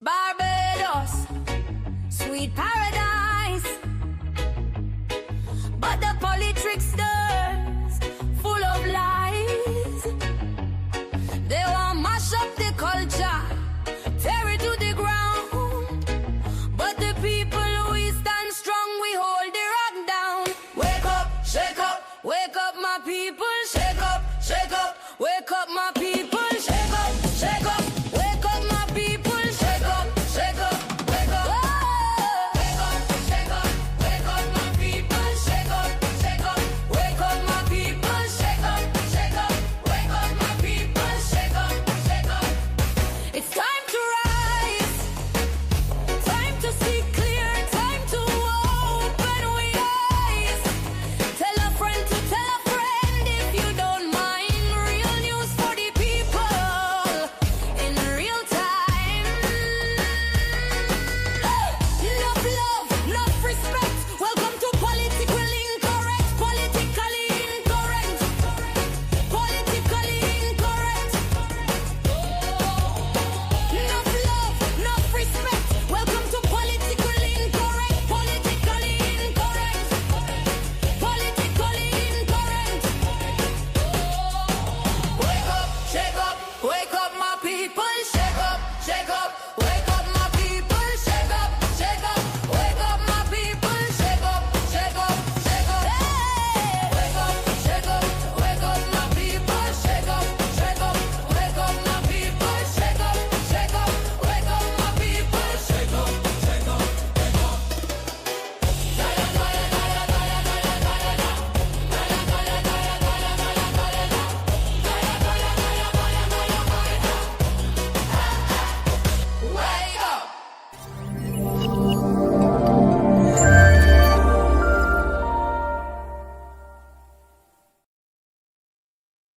Barbados, sweet paradise. But the politricksters, full of lies. They want mash up the culture, tear it to the ground. But the people, we stand strong, we hold the rock down. Wake up, wake up my people. Shake up, wake up my people. Shake up, wake up my people. Shake up, wake up. Oh. Shake up, wake up my people. Shake up, wake up my people. Shake up, wake up my people. Shake up. It's time to rise, time to see clear, time to open we eyes. Tell a friend to tell a friend if you don't mind. Real news for the people in real time. Enough love, enough respect. Welcome to politically incorrect. Politically incorrect. Politically incorrect. Enough love, enough respect. Welcome to politically incorrect. Politically incorrect. Politically incorrect. Wake up my people. Shake up, wake up my people. Shake up, wake up my people. Shake up. Hey. Wake up, wake up my people. Shake up, wake up my people. Shake up, wake up my people. Shake up, wake up. Wake up.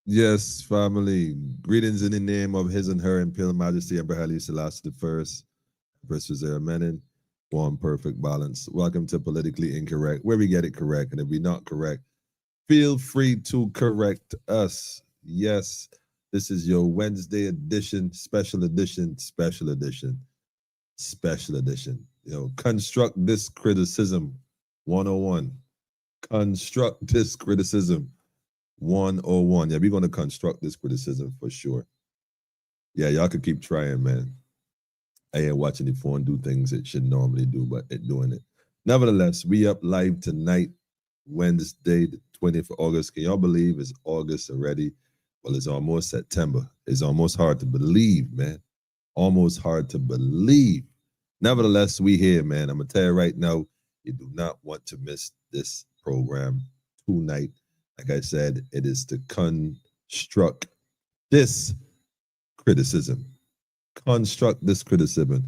Yes, family. Greetings in the name of His and Her Imperial Majesty Emperor Haile Selassie I, Empress Wazira Menin, one perfect balance. Welcome to Politically Incorrect, where we get it correct. And if we're not correct, feel free to correct us. Yes, this is your Wednesday edition, special edition. Con-Struct-Dis Criticism 101. Con-Struct-Dis Criticism 101. Yeah, we're going to construct this criticism for sure. Yeah, y'all could keep trying, man. I ain't watching the phone do things it should normally do, but it doing it. Nevertheless, we up live tonight, Wednesday, the 20th of August. Can y'all believe it's August already? Well, it's almost September. It's almost hard to believe, man. Almost hard to believe. Nevertheless, we here, man. I'm going to tell you right now, you do not want to miss this program tonight. Like I said, it is to construct this criticism. Construct this criticism.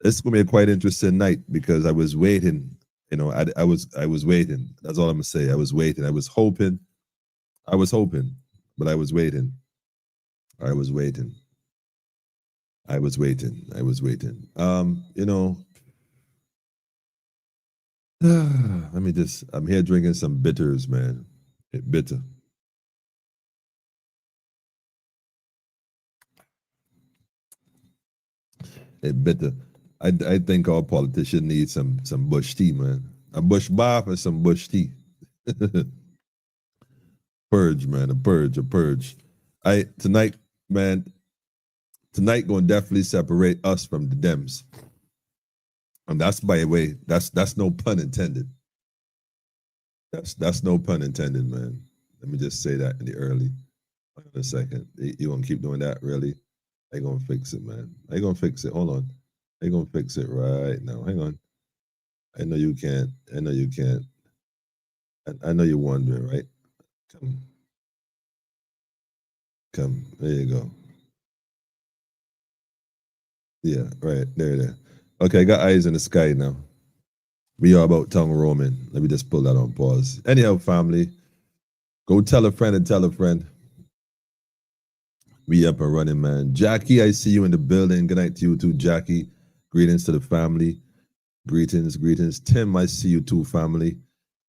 It's gonna be a quite interesting night because I was waiting. You know, I was waiting. That's all I'm gonna say. I was waiting. I was hoping, but I was waiting. You know, I'm here drinking some bitters, man. Bitter. I think our politicians need some bush tea, man. A bush bath or some bush tea. Purge, man. A purge. Tonight gonna definitely separate us from the Dems. And that's, by the way, that's no pun intended. That's no pun intended, man. Let me just say that in the early. Wait a second. You gonna keep doing that, really? I ain't gonna fix it, man. I ain't gonna fix it. Hold on. I ain't gonna fix it right now. Hang on. I know you can't. I know you're wondering, right? Come. There you go. Yeah, right. There. Okay, I got eyes in the sky now. We are about tongue roaming. Let me just pull that on pause. Anyhow, family, go tell a friend. We up and running, man. Jackie, I see you in the building. Good night to you too, Jackie. Greetings to the family. Greetings. Tim, I see you too, family.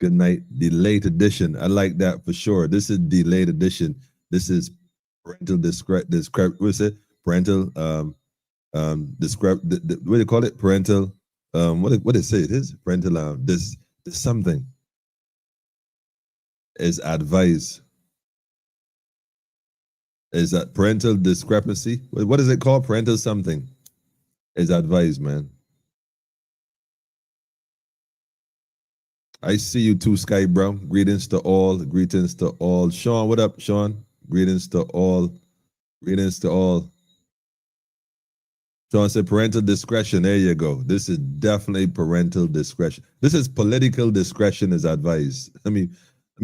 Good night. Delayed edition. I like that for sure. This is delayed edition. This is parental describe what do you call it? Parental. What they say it is parental. This something is advised. Is that parental discrepancy? What is it called? Parental something is advised, man. I see you too, Sky Brown. Greetings to all. Greetings to all. Sean, what up, Sean? Greetings to all. Greetings to all. Sean said parental discretion. There you go. This is definitely parental discretion. This is political discretion is advised. Let me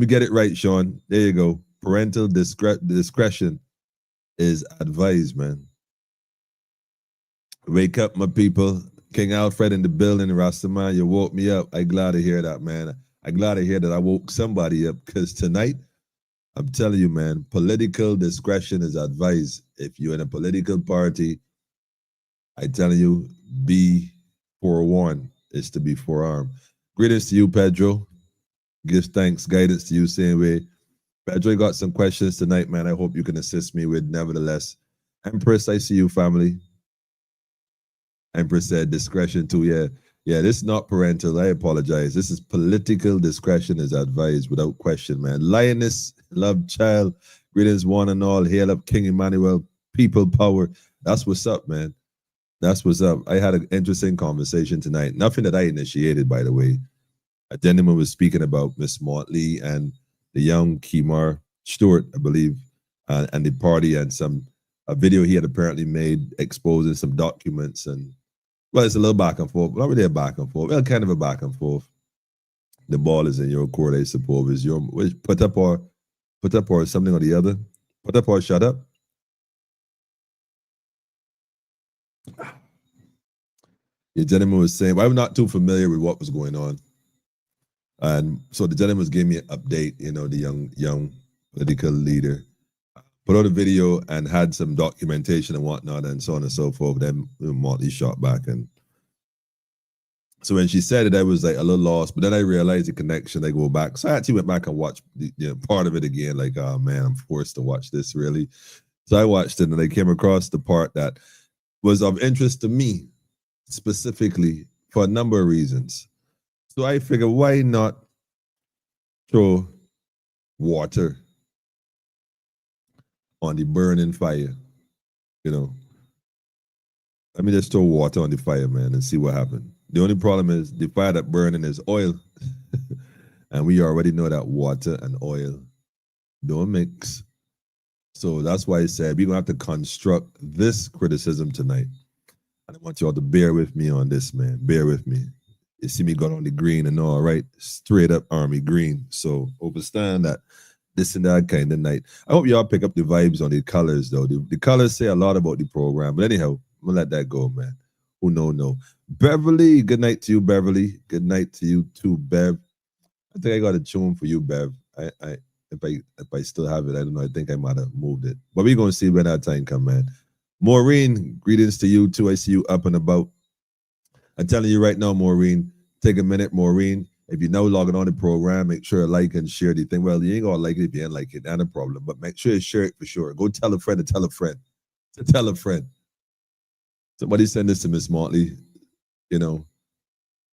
get it right, Sean. There you go. Parental discretion is advised, man. Wake up, my people. King Alfred in the building, Rastaman, you woke me up. I'm glad to hear that, man. I'm glad to hear that I woke somebody up because tonight, I'm telling you, man, political discretion is advised. If you're in a political party, I'm telling you, be forewarned is to be forearmed. Greetings to you, Pedro. Give thanks, guidance to you, same way. Pedro got some questions tonight, man. I hope you can assist me with, nevertheless. Empress, I see you, family. Empress said discretion too. Yeah, this is not parental. I apologize. This is political discretion is advised without question, man. Lioness, love child, greetings one and all. Hail up King Emmanuel, people power. That's what's up, man. That's what's up. I had an interesting conversation tonight. Nothing that I initiated, by the way. A gentleman was speaking about Miss Motley and the young Kemar Stewart, I believe, and the party and a video he had apparently made exposing some documents and well, it's a little back and forth, but not really a back and forth. Well, kind of a back and forth. The ball is in your court, I suppose. Is your put up or something or the other. Put up or shut up. The gentleman was saying, well, I'm not too familiar with what was going on. And so the gentleman was giving me an update, the young political leader. Put out a video and had some documentation and whatnot and so on and so forth. Then Motley shot back. And so when she said it, I was like a little lost. But then I realized the connection. I go back. So I actually went back and watched part of it again. Like, oh, man, I'm forced to watch this, really. So I watched it and I came across the part that was of interest to me specifically for a number of reasons. So I figured, why not throw water on the burning fire? Let me just throw water on the fire, man, and see what happened. The only problem is the fire that burning is oil. And we already know that water and oil don't mix. So that's why I said we're going to have to construct this criticism tonight. And I want you all to bear with me on this, man. Bear with me. You see me got on the green and all, right? Straight up army green. So understand that this and that kind of night. I hope y'all pick up the vibes on the colors, though. The colors say a lot about the program. But anyhow, I'm going to let that go, man. Who no. Beverly, good night to you, Beverly. Good night to you too, Bev. I think I got a tune for you, Bev. If I still have it, I don't know. I think I might have moved it. But we're going to see when that time comes, man. Maureen, greetings to you too. I see you up and about. I'm telling you right now, Maureen, take a minute, Maureen. If you're now logging on the program, make sure to like and share the thing. Well, you ain't gonna like it if you ain't like it, not a problem. But make sure you share it for sure. Go tell a friend to tell a friend. To tell a friend. Somebody send this to Miss Motley. Yeah,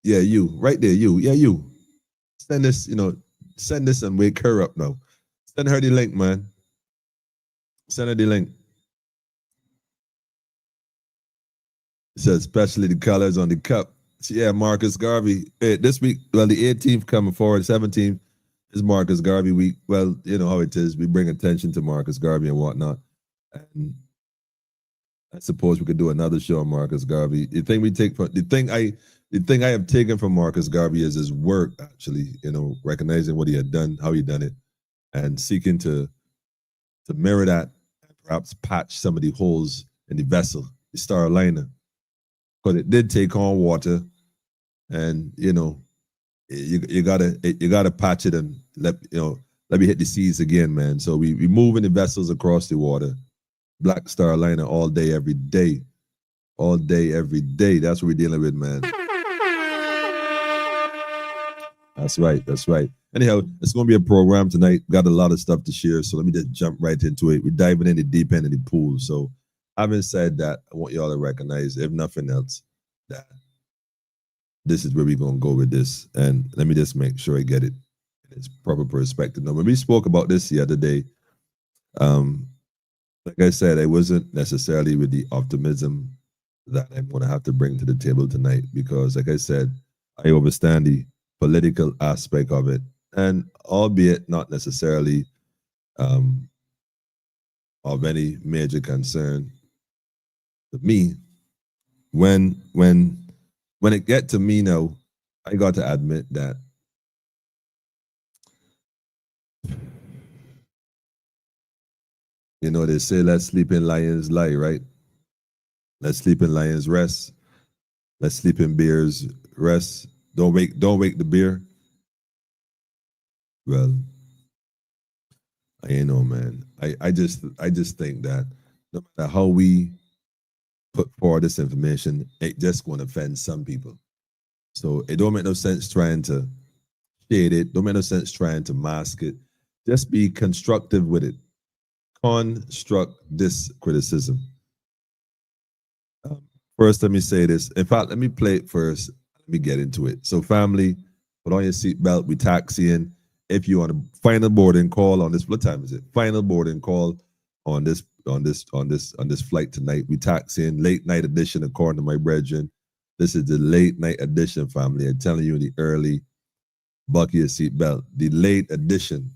you. Right there, you. Yeah, you. Send this, send this and wake her up now. Send her the link, man. Send her the link. It says especially the colors on the cup. Yeah, Marcus Garvey. This week, well, the 18th coming forward, 17th is Marcus Garvey week. Well, you know how it is. We bring attention to Marcus Garvey and whatnot. And I suppose we could do another show on Marcus Garvey. The thing I have taken from Marcus Garvey is his work, actually, recognizing what he had done, how he done it, and seeking to mirror that and perhaps patch some of the holes in the vessel, the star liner. Because it did take on water, and you gotta patch it and let me hit the seas again, man. So we moving the vessels across the water, Black Star Liner all day, every day, all day, every day. That's what we're dealing with, man. That's right. Anyhow, it's gonna be a program tonight. Got a lot of stuff to share, so let me just jump right into it. We're diving in the deep end of the pool, so Having said that, I want y'all to recognize, if nothing else, that this is where we're going to go with this. And let me just make sure I get it in its proper perspective. Now, when we spoke about this the other day, like I said, it wasn't necessarily with the optimism that I'm going to have to bring to the table tonight, because, like I said, I understand the political aspect of it, and albeit not necessarily of any major concern to me. When it get to me now, I got to admit that they say let sleeping lions lie, right? Let sleeping lions rest. Let sleeping bears rest. Don't wake the bear. Well, I ain't know, man. I just think that no matter how we put forward this information, it just going to offend some people. So it don't make no sense trying to shade it. Don't make no sense trying to mask it. Just be constructive with it. Con-Struct-Dis Criticism. First, let me say this. In fact, let me play it first. Let me get into it. So, family, put on your seatbelt. We taxiing. If you want a final boarding call on this, what time is it? Final boarding call on this flight tonight. We taxiing, late night edition, according to my brethren. This is the late night edition, family. I'm telling you, in the early, buckle your seatbelt. The late edition.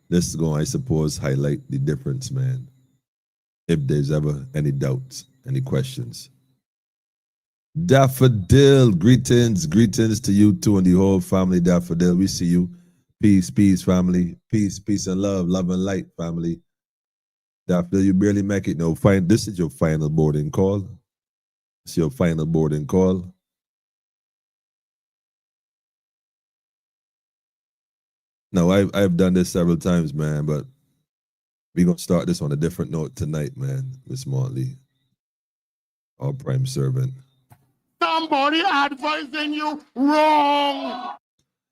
This is going, I suppose, highlight the difference, man. If there's ever any doubts, any questions. Daffodil, greetings to you too and the whole family. Daffodil, we see you. Peace, family. Peace and love and light, family. Daffodil, you barely make it. No, fine. This is your final boarding call. It's your final boarding call. Now, I've done this several times, man, but we're going to start this on a different note tonight, man, Miss Motley, our prime servant. Somebody advising you wrong.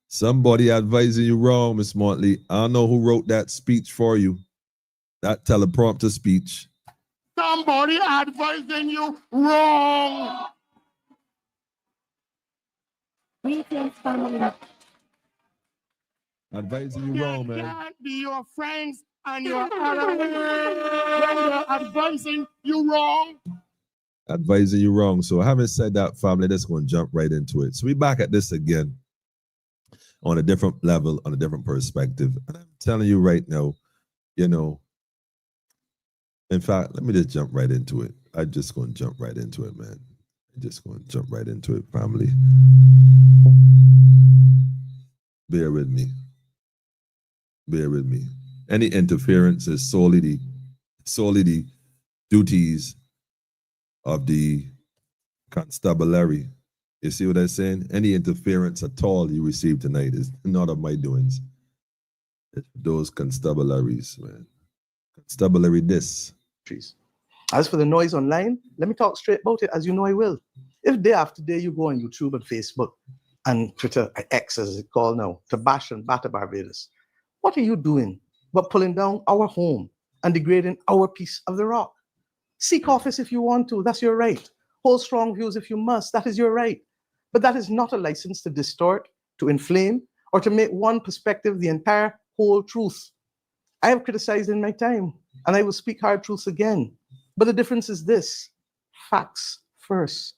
Somebody advising you wrong, Miss Motley. I don't know who wrote that speech for you, that teleprompter speech. Somebody advising you wrong. Greetings, family. Advising you wrong, man. Can't be your friends and your allies when they're advising you wrong. Advising you wrong. So having said that, family, let's go and jump right into it. So we back at this again on a different level, on a different perspective. And I'm telling you right now, in fact, let me just jump right into it. I'm just going to jump right into it, man. I'm just going to jump right into it, family. Bear with me. Bear with me. Any interference is solely the duties of the constabulary. You see what I'm saying? Any interference at all you receive tonight is not of my doings. It's those constabularies, man. Constabulary this. As for the noise online, let me talk straight about it, as you know I will. If day after day you go on YouTube and Facebook and Twitter, X as it's called now, to bash and batter Barbados, what are you doing but pulling down our home and degrading our piece of the rock? Seek office if you want to, that's your right. Hold strong views if you must, that is your right. But that is not a license to distort, to inflame, or to make one perspective the entire whole truth. I have criticized in my time, and I will speak hard truths again. But the difference is this: facts first,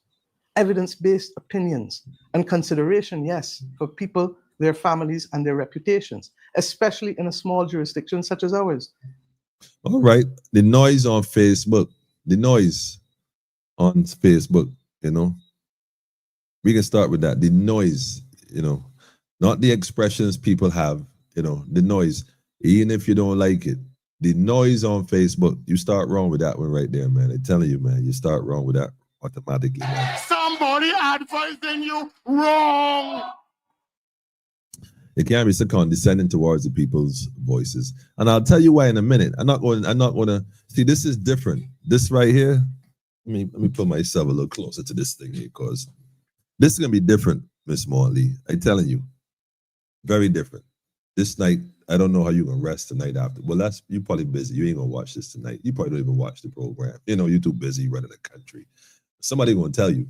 evidence-based opinions, and consideration, yes, for people, their families, and their reputations, especially in a small jurisdiction such as ours. All right, the noise on Facebook, we can start with that. The noise, not the expressions people have, the noise, even if you don't like it. The noise on Facebook, you start wrong with that one right there, man. I'm telling you, man, you start wrong with that automatically, man. Somebody advising you wrong. It can't be so condescending towards the people's voices. And I'll tell you why in a minute. I'm not going to see, this is different. This right here, let me put myself a little closer to this thing here, because this is going to be different, Miss Morley. I'm telling you, very different. This night, I don't know how you're gonna rest tonight after. Well, you probably busy. You ain't gonna watch this tonight. You probably don't even watch the program. You know, you're too busy running the country. Somebody gonna tell you.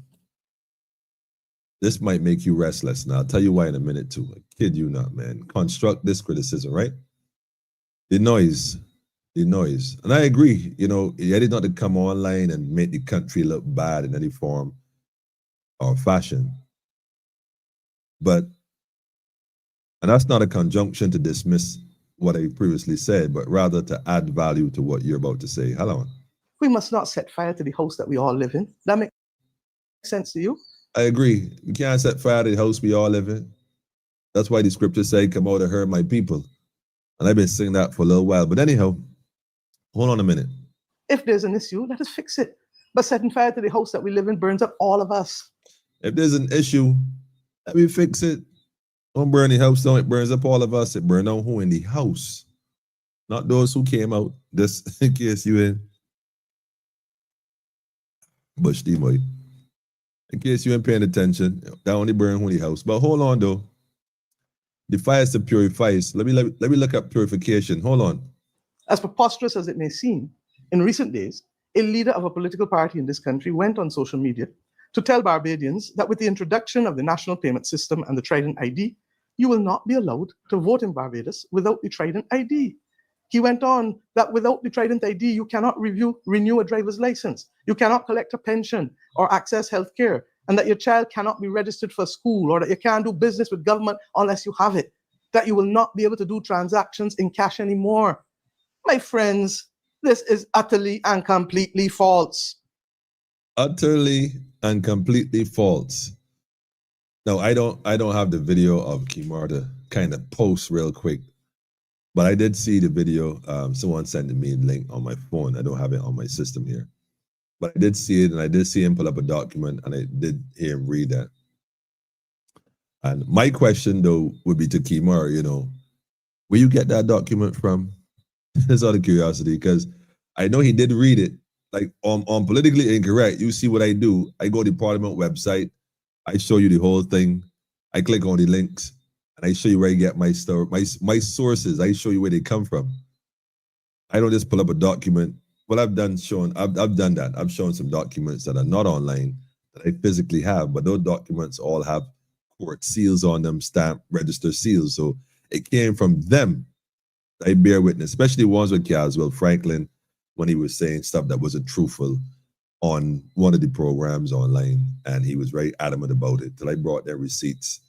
This might make you restless. Now I'll tell you why in a minute too. I kid you not, man. Construct-Dis criticism, right? The noise. And I agree, you know, it is not to come online and make the country look bad in any form or fashion. But, and that's not a conjunction to dismiss what I previously said, but rather to add value to what you're about to say. Hold on. We must not set fire to the house that we all live in. That makes sense to you? I agree. We can't set fire to the house we all live in. That's why the scriptures say, come out and hurt my people. And I've been singing that for a little while. But anyhow, hold on a minute. If there's an issue, let us fix it. But setting fire to the house that we live in burns up all of us. If there's an issue, let me fix it. Don't burn the house down. It burns up all of us. It burns down who in the house? Not those who came out. Just in case you in. Bush the boy. In case you ain't paying attention, that only burn who in the house. But hold on though. The fire is to purify. Let me look at purification. Hold on. As preposterous as it may seem, in recent days, a leader of a political party in this country went on social media to tell Barbadians that with the introduction of the national payment system and the Trident ID, you will not be allowed to vote in Barbados without the Trident ID. He went on that without the Trident ID, you cannot renew a driver's license, you cannot collect a pension or access healthcare, and that your child cannot be registered for school, or that you can't do business with government unless you have it, that you will not be able to do transactions in cash anymore. My friends, this is utterly and completely false. Utterly and completely false. No, I don't have the video of Kimar to kind of post real quick, but I did see the video. Someone sent me a link on my phone. I don't have it on my system here, but I did see it, and I did see him pull up a document, and I did hear him read that. And my question though would be to Kimar, you know, where you get that document from? Just out of curiosity, because I know he did read it. Like on Politically Incorrect, you see what I do. I go to the Parliament website, I show you the whole thing, I click on the links, and I show you where I get my stuff, my sources. I show you where they come from. I don't just pull up a document. What I've done I've done that. I've shown some documents that are not online that I physically have, but those documents all have court seals on them, stamp, register seals. So it came from them. I bear witness, especially ones with Caswell Franklin, when he was saying stuff that wasn't truthful on one of the programs online, and he was very adamant about it till I brought their receipts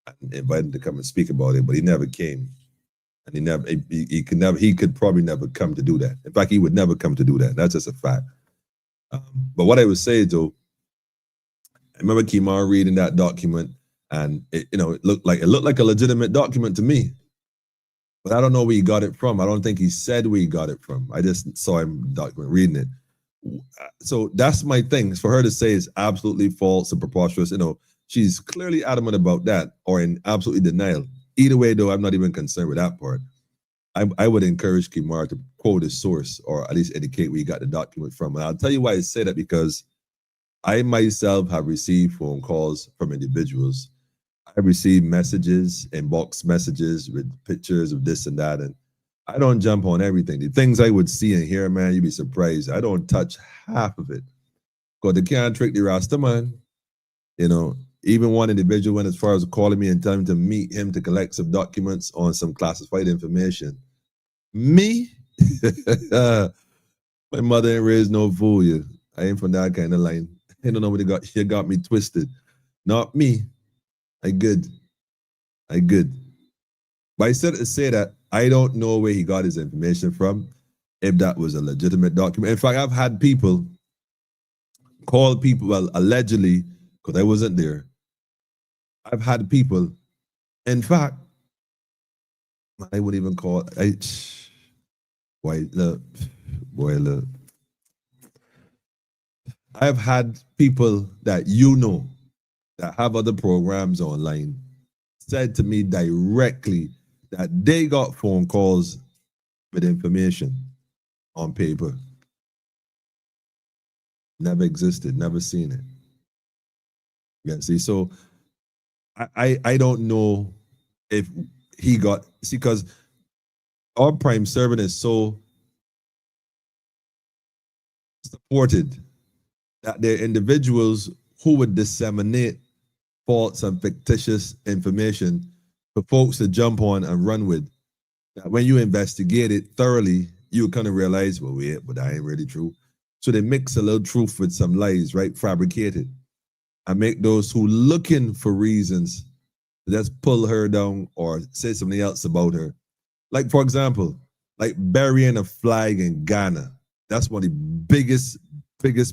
and invited him to come and speak about it, but he never came, and he could probably never come to do that. In fact, he would never come to do that. That's just a fact. But what I would say though, I remember Kimar reading that document, and it looked like a legitimate document to me. But I don't know where he got it from. I don't think he said where he got it from. I just saw him document reading it. So that's my thing. For her to say it's absolutely false and preposterous, she's clearly adamant about that, or in absolutely denial. Either way, though, I'm not even concerned with that part. I would encourage Kimar to quote his source, or at least indicate where he got the document from. And I'll tell you why I say that, because I myself have received phone calls from individuals. I receive messages, inbox messages with pictures of this and that, and I don't jump on everything. The things I would see and hear, man, you'd be surprised. I don't touch half of it, because they can't trick the Rasta man. Even one individual went as far as calling me and telling me to meet him to collect some documents on some classified information. Me? My mother ain't raised no fool. I ain't from that kind of line. I don't know what you got me twisted. Not me. I good. But I said to say that I don't know where he got his information from, if that was a legitimate document. In fact, I've had people call people, well, allegedly, because I wasn't there. I've had people, in fact, I wouldn't even call look. I've had people that that have other programs online said to me directly that they got phone calls with information on paper. Never existed, never seen it. Yeah, see, so I don't know if he got, because our prime servant is so supported that there are individuals who would disseminate false and fictitious information for folks to jump on and run with. That when you investigate it thoroughly, you kind of realize, well, wait, but that ain't really true. So they mix a little truth with some lies, right? Fabricated. And make those who looking for reasons to just pull her down or say something else about her. Like, for example, like burying a flag in Ghana. That's one of the biggest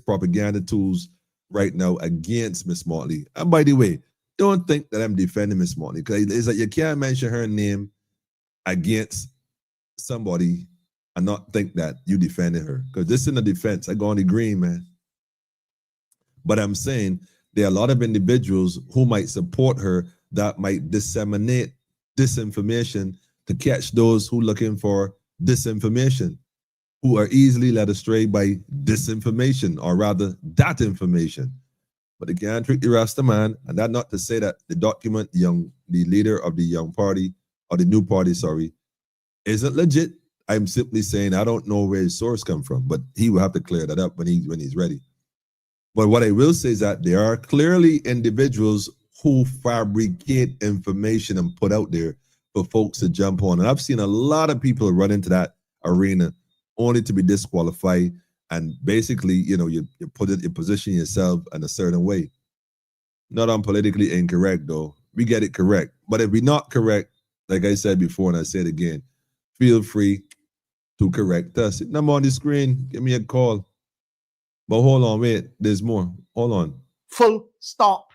propaganda tools right now against Miss Motley. And by the way, don't think that I'm defending Miss Motley, because it's like you can't mention her name against somebody and not think that you defended her. Because this isn't a defense. I go on the green, man. But I'm saying there are a lot of individuals who might support her that might disseminate disinformation to catch those who looking for disinformation, who are easily led astray by disinformation, or rather that information. But they can't trick the Rasta man, and that not to say that the document, the leader of the young party, or the new party, sorry, isn't legit. I'm simply saying I don't know where his source come from, but he will have to clear that up when he's ready. But what I will say is that there are clearly individuals who fabricate information and put out there for folks to jump on. And I've seen a lot of people run into that arena only to be disqualified. And basically, you position yourself in a certain way. Not on politically incorrect, though. We get it correct. But if we're not correct, like I said before, and I say it again, feel free to correct us. Number on the screen, give me a call. But hold on, wait, there's more. Hold on. Full stop.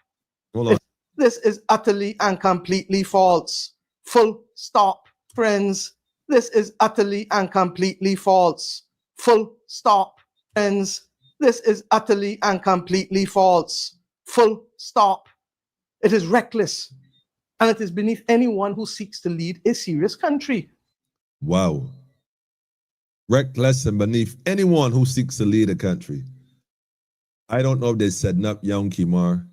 Hold on. This is utterly and completely false. Full stop. Friends, this is utterly and completely false. Full stop. Friends, this is utterly and completely false. Full stop. It is reckless, and it is beneath anyone who seeks to lead a serious country. Wow. Reckless and beneath anyone who seeks to lead a country. I don't know if they're setting up young Kimar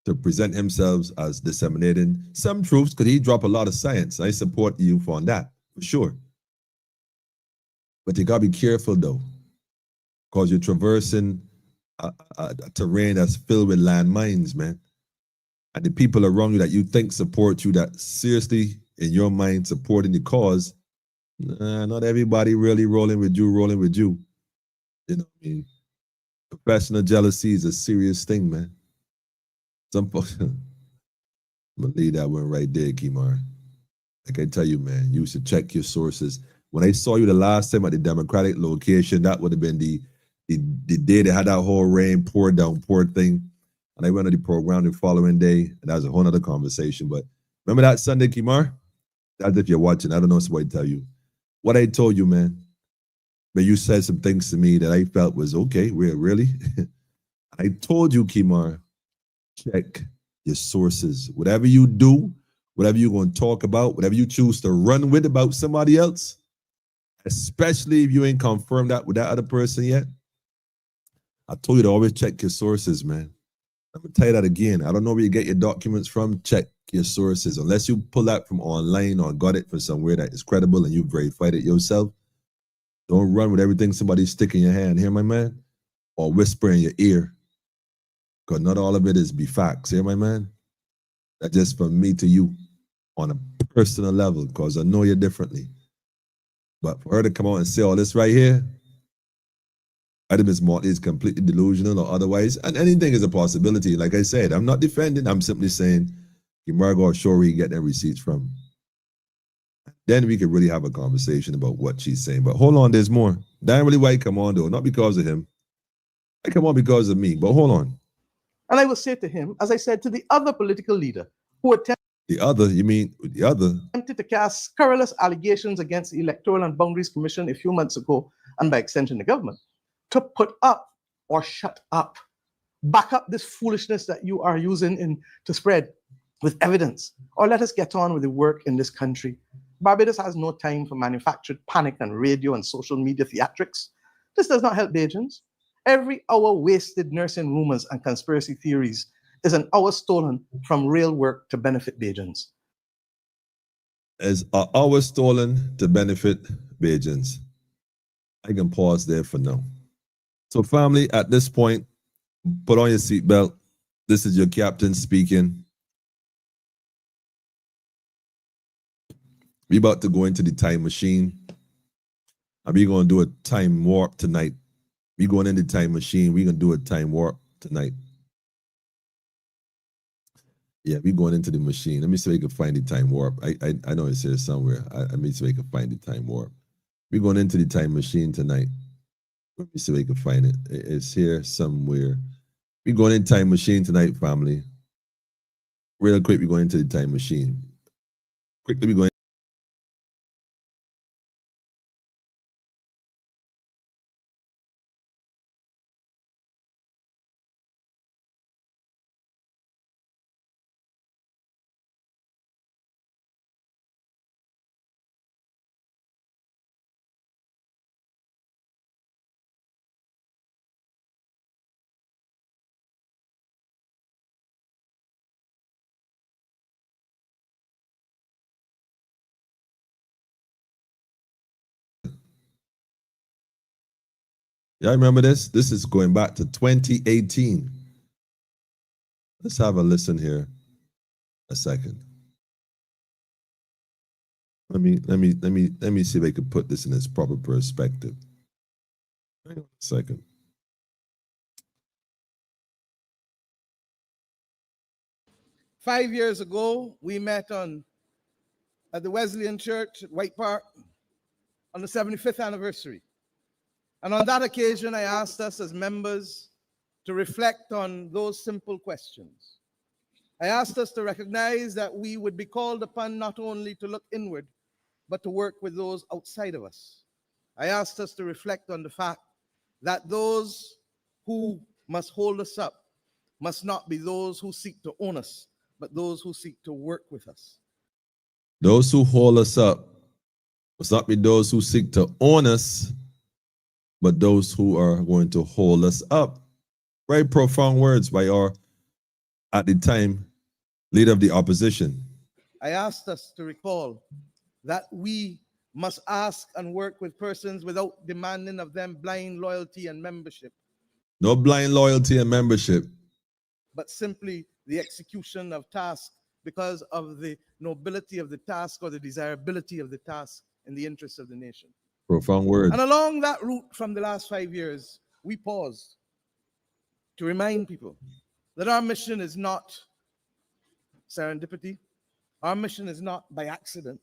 to present himself as disseminating some truths, because he dropped a lot of science. I support you on that, for sure. But you gotta be careful though, because you're traversing a terrain that's filled with landmines, man. And the people around you that you think support you, that seriously in your mind supporting the cause, not everybody really rolling with you. You know what I mean? Professional jealousy is a serious thing, man. Some folks, I'm gonna leave that one right there, Kimar. Like I tell you, man, you should check your sources. When I saw you the last time at the Democratic location, that would have been the day they had that whole rain pour thing. And I went to the program the following day, and that was a whole other conversation. But remember that Sunday, Kimar? That's if you're watching. I don't know somebody tell you. What I told you, man. But you said some things to me that I felt was okay. Really? I told you, Kimar, check your sources. Whatever you do, whatever you're going to talk about, whatever you choose to run with about somebody else, especially if you ain't confirmed that with that other person yet, I told you to always check your sources, man. I'm going to tell you that again. I don't know where you get your documents from. Check your sources. Unless you pull that from online or got it from somewhere that is credible and you verified it yourself, don't run with everything somebody's sticking in your hand. Hear my man? Or whisper in your ear. Because not all of it is be facts. Hear my man? That's just from me to you on a personal level, because I know you differently. But for her to come out and say all this right here, either Ms. Motley is completely delusional or otherwise, and anything is a possibility. Like I said, I'm not defending. I'm simply saying, Margot, sure we get them receipts from. Then we could really have a conversation about what she's saying. But hold on, there's more. Darren really White come on, though, not because of him. I come on because of me, but hold on. And I will say to him, as I said to the other political leader who attempted The other, you mean the other? To cast scurrilous allegations against the Electoral and Boundaries Commission a few months ago, and by extension the government, to put up or shut up. Back up this foolishness that you are using to spread with evidence, or let us get on with the work in this country. Barbados has no time for manufactured panic and radio and social media theatrics. This does not help Bajans. Every hour wasted nursing rumors and conspiracy theories is an hour stolen from real work to benefit Bajans. are always stolen to benefit Bajans. I can pause there for now. So family, at this point, put on your seatbelt. This is your captain speaking. We about to go into the time machine. And we going to do a time warp tonight. We going in the time machine. We going to do a time warp tonight. Yeah, we going into the machine. Let me see if I can find the time warp. I know it's here somewhere. Let me see if I can find the time warp. We're going into the time machine tonight. Let me see if I can find it. It's here somewhere. We're going in time machine tonight, family. Real quick, we're going into the time machine. Quickly, we're going. Yeah, I remember this. This is going back to 2018. Let's have a listen here. A second. Let me see if I can put this in its proper perspective. Hang on a second. Five years ago, we met at the Wesleyan Church at White Park on the 75th anniversary. And on that occasion, I asked us as members to reflect on those simple questions. I asked us to recognize that we would be called upon not only to look inward, but to work with those outside of us. I asked us to reflect on the fact that those who must hold us up must not be those who seek to own us, but those who seek to work with us. Those who hold us up must not be those who seek to own us, but those who are going to hold us up. Very profound words by our, at the time, leader of the opposition. I asked us to recall that we must ask and work with persons without demanding of them blind loyalty and membership. No blind loyalty and membership. But simply the execution of tasks because of the nobility of the task or the desirability of the task in the interest of the nation. Profound words. And along that route from the last 5 years, we paused to remind people that our mission is not serendipity. Our mission is not by accident.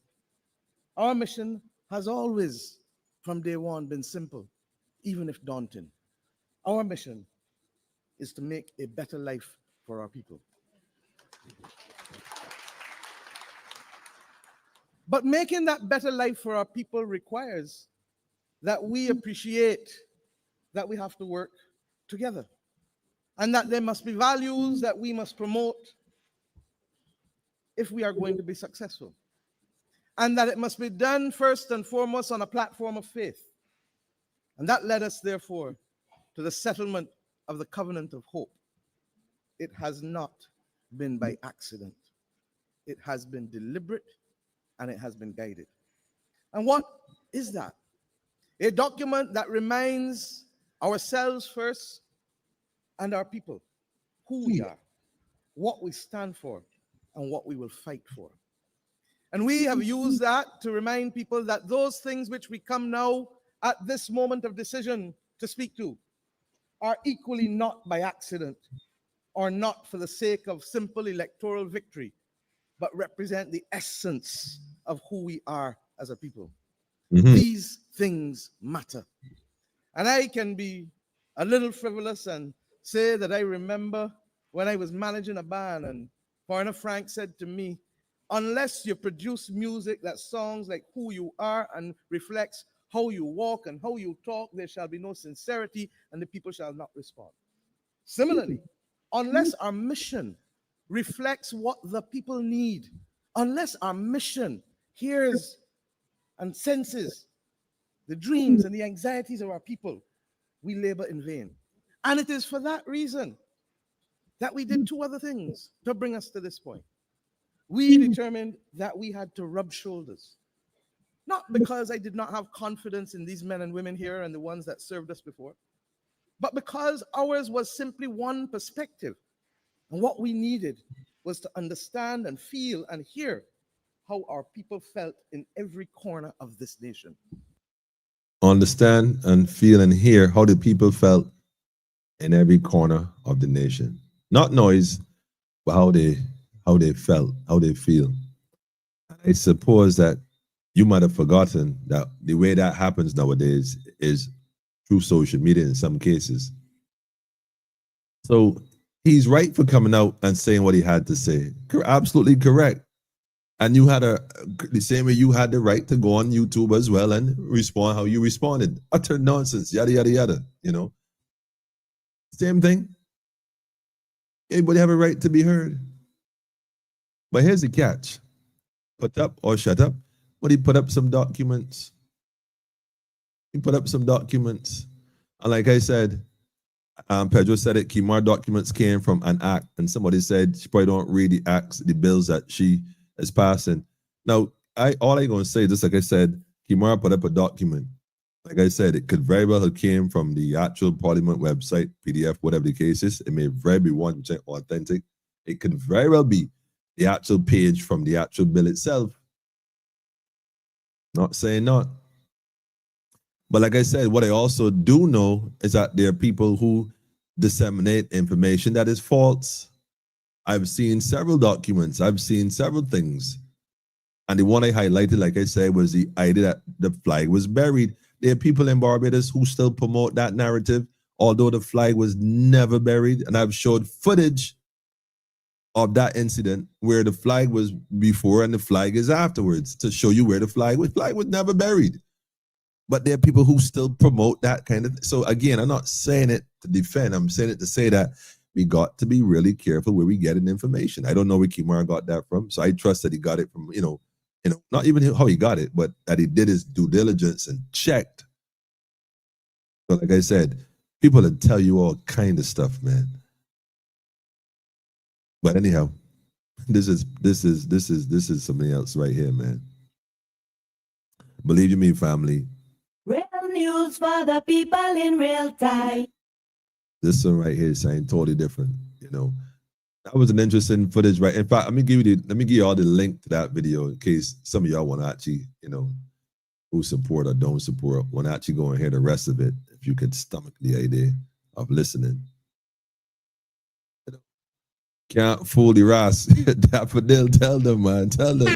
Our mission has always, from day one, been simple, even if daunting. Our mission is to make a better life for our people. But making that better life for our people requires that we appreciate that we have to work together, and that there must be values that we must promote if we are going to be successful, and that it must be done first and foremost on a platform of faith. And that led us, therefore, to the settlement of the covenant of hope. It has not been by accident. It has been deliberate, and it has been guided. And what is that? A document that reminds ourselves first and our people who we are, what we stand for, and what we will fight for. And we have used that to remind people that those things which we come now at this moment of decision to speak to are equally not by accident or not for the sake of simple electoral victory, but represent the essence of who we are as a people. Mm-hmm. These things matter. And I can be a little frivolous and say that I remember when I was managing a band and Foreigner Frank said to me, unless you produce music that sounds like who you are and reflects how you walk and how you talk, there shall be no sincerity and the people shall not respond. Similarly, unless our mission reflects what the people need, unless our mission hears and senses the dreams and the anxieties of our people, we labor in vain. And it is for that reason that we did two other things to bring us to this point. we determined that we had to rub shoulders. Not because I did not have confidence in these men and women here and the ones that served us before, but because ours was simply one perspective. And what we needed was to understand and feel and hear how our people felt in every corner of this nation. Understand and feel and hear how the people felt in every corner of the nation. Not noise, but how they felt, how they feel. I suppose that you might have forgotten that the way that happens nowadays is through social media in some cases. So he's right for coming out and saying what he had to say. Absolutely correct. And you had the same way you had the right to go on YouTube as well and respond how you responded. Utter nonsense, yada, yada, yada, you know. Same thing. Everybody have a right to be heard. But here's the catch. Put up or shut up. But he put up some documents. And like I said, Pedro said it, Kimar documents came from an act. And somebody said she probably don't read the acts, the bills that she is passing. Now, all I'm going to say, just like I said, Kimar put up a document. Like I said, it could very well have came from the actual Parliament website, PDF, whatever the case is. It may very be 1% authentic. It could very well be the actual page from the actual bill itself. Not saying not. But like I said, what I also do know is that there are people who disseminate information that is false. I've seen several documents. I've seen several things. And the one I highlighted, like I said, was the idea that the flag was buried. There are people in Barbados who still promote that narrative, although the flag was never buried. And I've showed footage of that incident where the flag was before and the flag is afterwards to show you where the flag was. Flag was never buried. But there are people who still promote that kind of thing. So again, I'm not saying it to defend. I'm saying it to say that we got to be really careful where we get information. I don't know where Kimar got that from. So I trust that he got it from, not even how he got it, but that he did his due diligence and checked. But like I said, people will tell you all kind of stuff, man. But anyhow, this is something else right here, man. Believe you me, family. Real news for the people in real time. This one right here is saying totally different, That was an interesting footage, right? In fact, let me give you all the link to that video in case some of y'all want to actually, who support or don't support, want to actually go and hear the rest of it, if you could stomach the idea of listening. Can't fool the Ras. Daffodil, tell them, man. Tell them.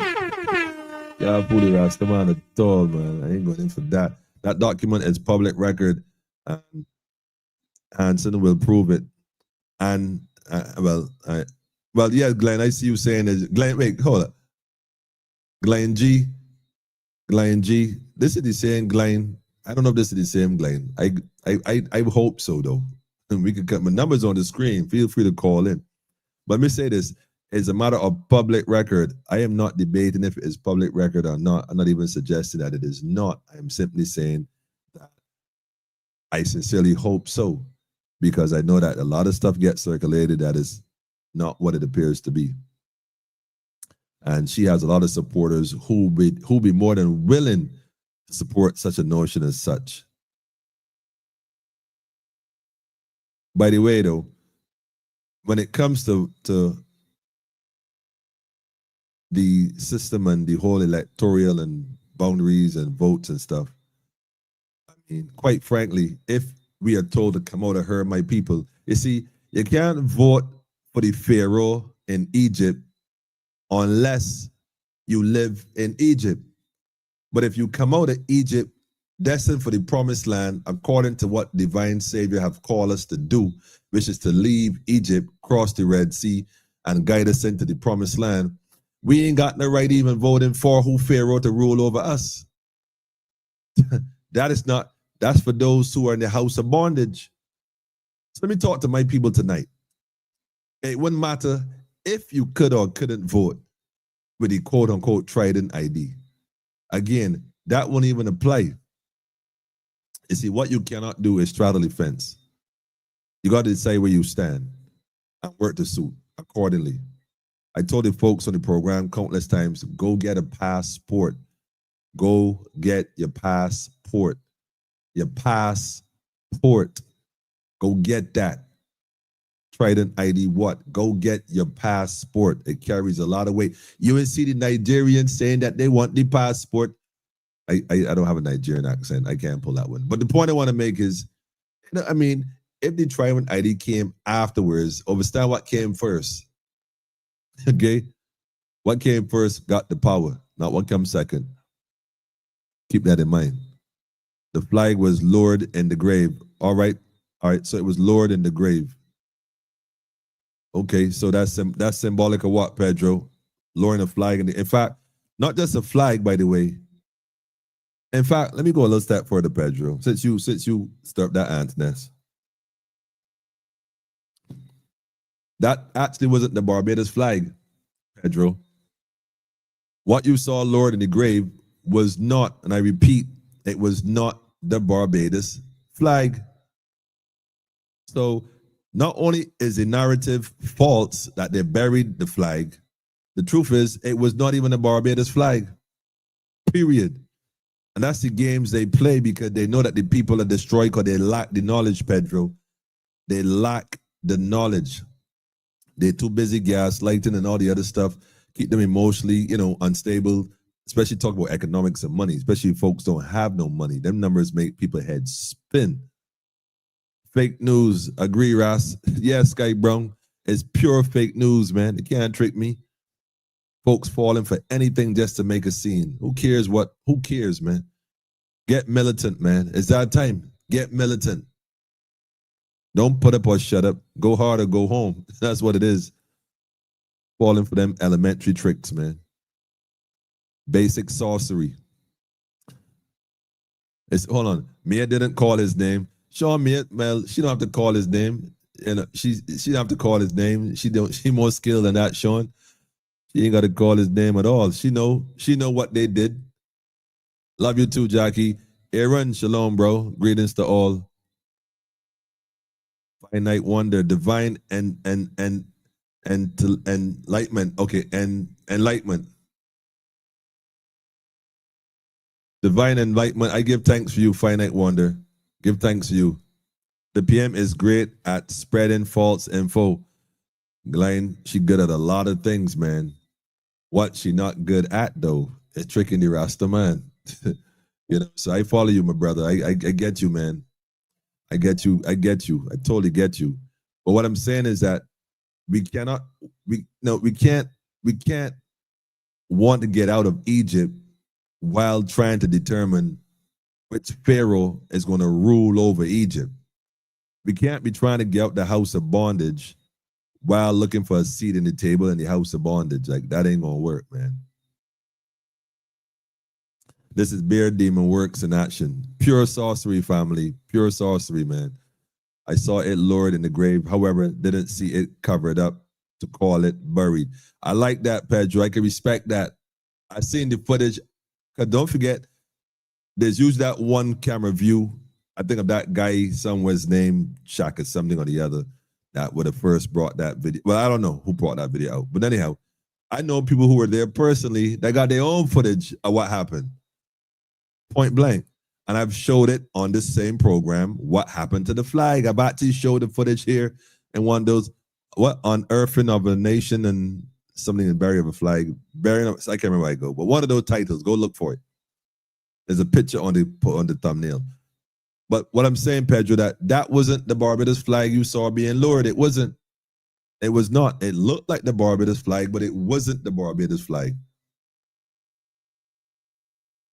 Can't fool the Ras. Come on at all, man. I ain't going in for that. That document is public record. And Hanson will prove it. And, yeah, Glenn, I see you saying this. Glenn, wait, hold up. Glenn G. This is the same Glenn. I don't know if this is the same Glenn. I hope so, though. And we could get my numbers on the screen. Feel free to call in. But let me say this. It's a matter of public record. I am not debating if it is public record or not. I'm not even suggesting that it is not. I am simply saying that I sincerely hope so, because I know that a lot of stuff gets circulated that is not what it appears to be. And she has a lot of supporters who be more than willing to support such a notion as such. By the way, though, when it comes to the system and the whole electoral and boundaries and votes and stuff, I mean, quite frankly, if we are told to come out of her, my people, you see, you can't vote for the Pharaoh in Egypt unless you live in Egypt. But if you come out of Egypt, destined for the promised land, according to what divine Savior have called us to do, which is to leave Egypt, cross the Red Sea, and guide us into the promised land, we ain't got no right even voting for who Pharaoh to rule over us. That's for those who are in the house of bondage. So let me talk to my people tonight. It wouldn't matter if you could or couldn't vote with the quote-unquote Trident ID. Again, that won't even apply. You see, what you cannot do is straddle the fence. You got to decide where you stand and work the suit accordingly. I told the folks on the program countless times, go get a passport. Go get your passport. Your passport. Go get that. Trident ID what? Go get your passport. It carries a lot of weight. You will see the Nigerians saying that they want the passport. I don't have a Nigerian accent. I can't pull that one. But the point I want to make is, I mean, if the Trident ID came afterwards, understand what came first. Okay? What came first got the power, not what comes second. Keep that in mind. The flag was lowered in the grave. All right. So it was lowered in the grave. Okay, so that's symbolic of what, Pedro? Lowering a flag. In fact, not just a flag, by the way. In fact, let me go a little step further, Pedro. Since you stirred that ant nest. That actually wasn't the Barbados flag, Pedro. What you saw lowered in the grave was not, and I repeat, it was not the Barbados flag. So not only is the narrative false that they buried the flag, the truth is it was not even a Barbados flag, period. And that's the games they play because they know that the people are destroyed because they lack the knowledge, Pedro. They lack the knowledge. They're too busy gaslighting and all the other stuff, keep them emotionally, unstable, especially talk about economics and money, especially if folks don't have no money. Them numbers make people's heads spin. Fake news, agree, Ras. Yes, Sky Brown, it's pure fake news, man. You can't trick me. Folks falling for anything just to make a scene. Who cares, man? Get militant, man. It's that time. Get militant. Don't put up or shut up. Go hard or go home. That's what it is. Falling for them elementary tricks, man. Basic sorcery. Hold on. Mia didn't call his name. Sean Mia, Mel, she don't have to call his name. She don't have to call his name. She more skilled than that, Sean. She ain't got to call his name at all. She know what they did. Love you too, Jackie. Aaron, shalom, bro. Greetings to all. Finite wonder, divine and enlightenment. Okay, and enlightenment. Divine enlightenment. I give thanks for you, finite wonder. Give thanks to you. The PM is great at spreading false info. Glenn, she good at a lot of things, man. What she not good at, though, is tricking the Rasta man. So I follow you, my brother. I get you, man. I get you. I totally get you. But what I'm saying is that we can't want to get out of Egypt while trying to determine which Pharaoh is going to rule over Egypt. We can't be trying to get out the house of bondage while looking for a seat in the table in the house of bondage. Like, that ain't going to work, man. This is Bear Demon Works in action. Pure sorcery, family. Pure sorcery, man. I saw it lowered in the grave. However, didn't see it covered up to call it buried. I like that, Pedro. I can respect that. I seen the footage. Don't forget, there's usually that one camera view. I think of that guy somewhere's name, Shaka something or the other, that would have first brought that video. Well, I don't know who brought that video out. But anyhow, I know people who were there personally that got their own footage of what happened. Point blank. And I've showed it on this same program, what happened to the flag. I've actually showed the footage here in one of those, what, unearthing of a nation and something in bury of a flag. Burying of, I can't remember where I go, but one of those titles, go look for it. There's a picture on the thumbnail. But what I'm saying, Pedro, that wasn't the Barbados flag you saw being lowered. It wasn't. It was not. It looked like the Barbados flag, but it wasn't the Barbados flag.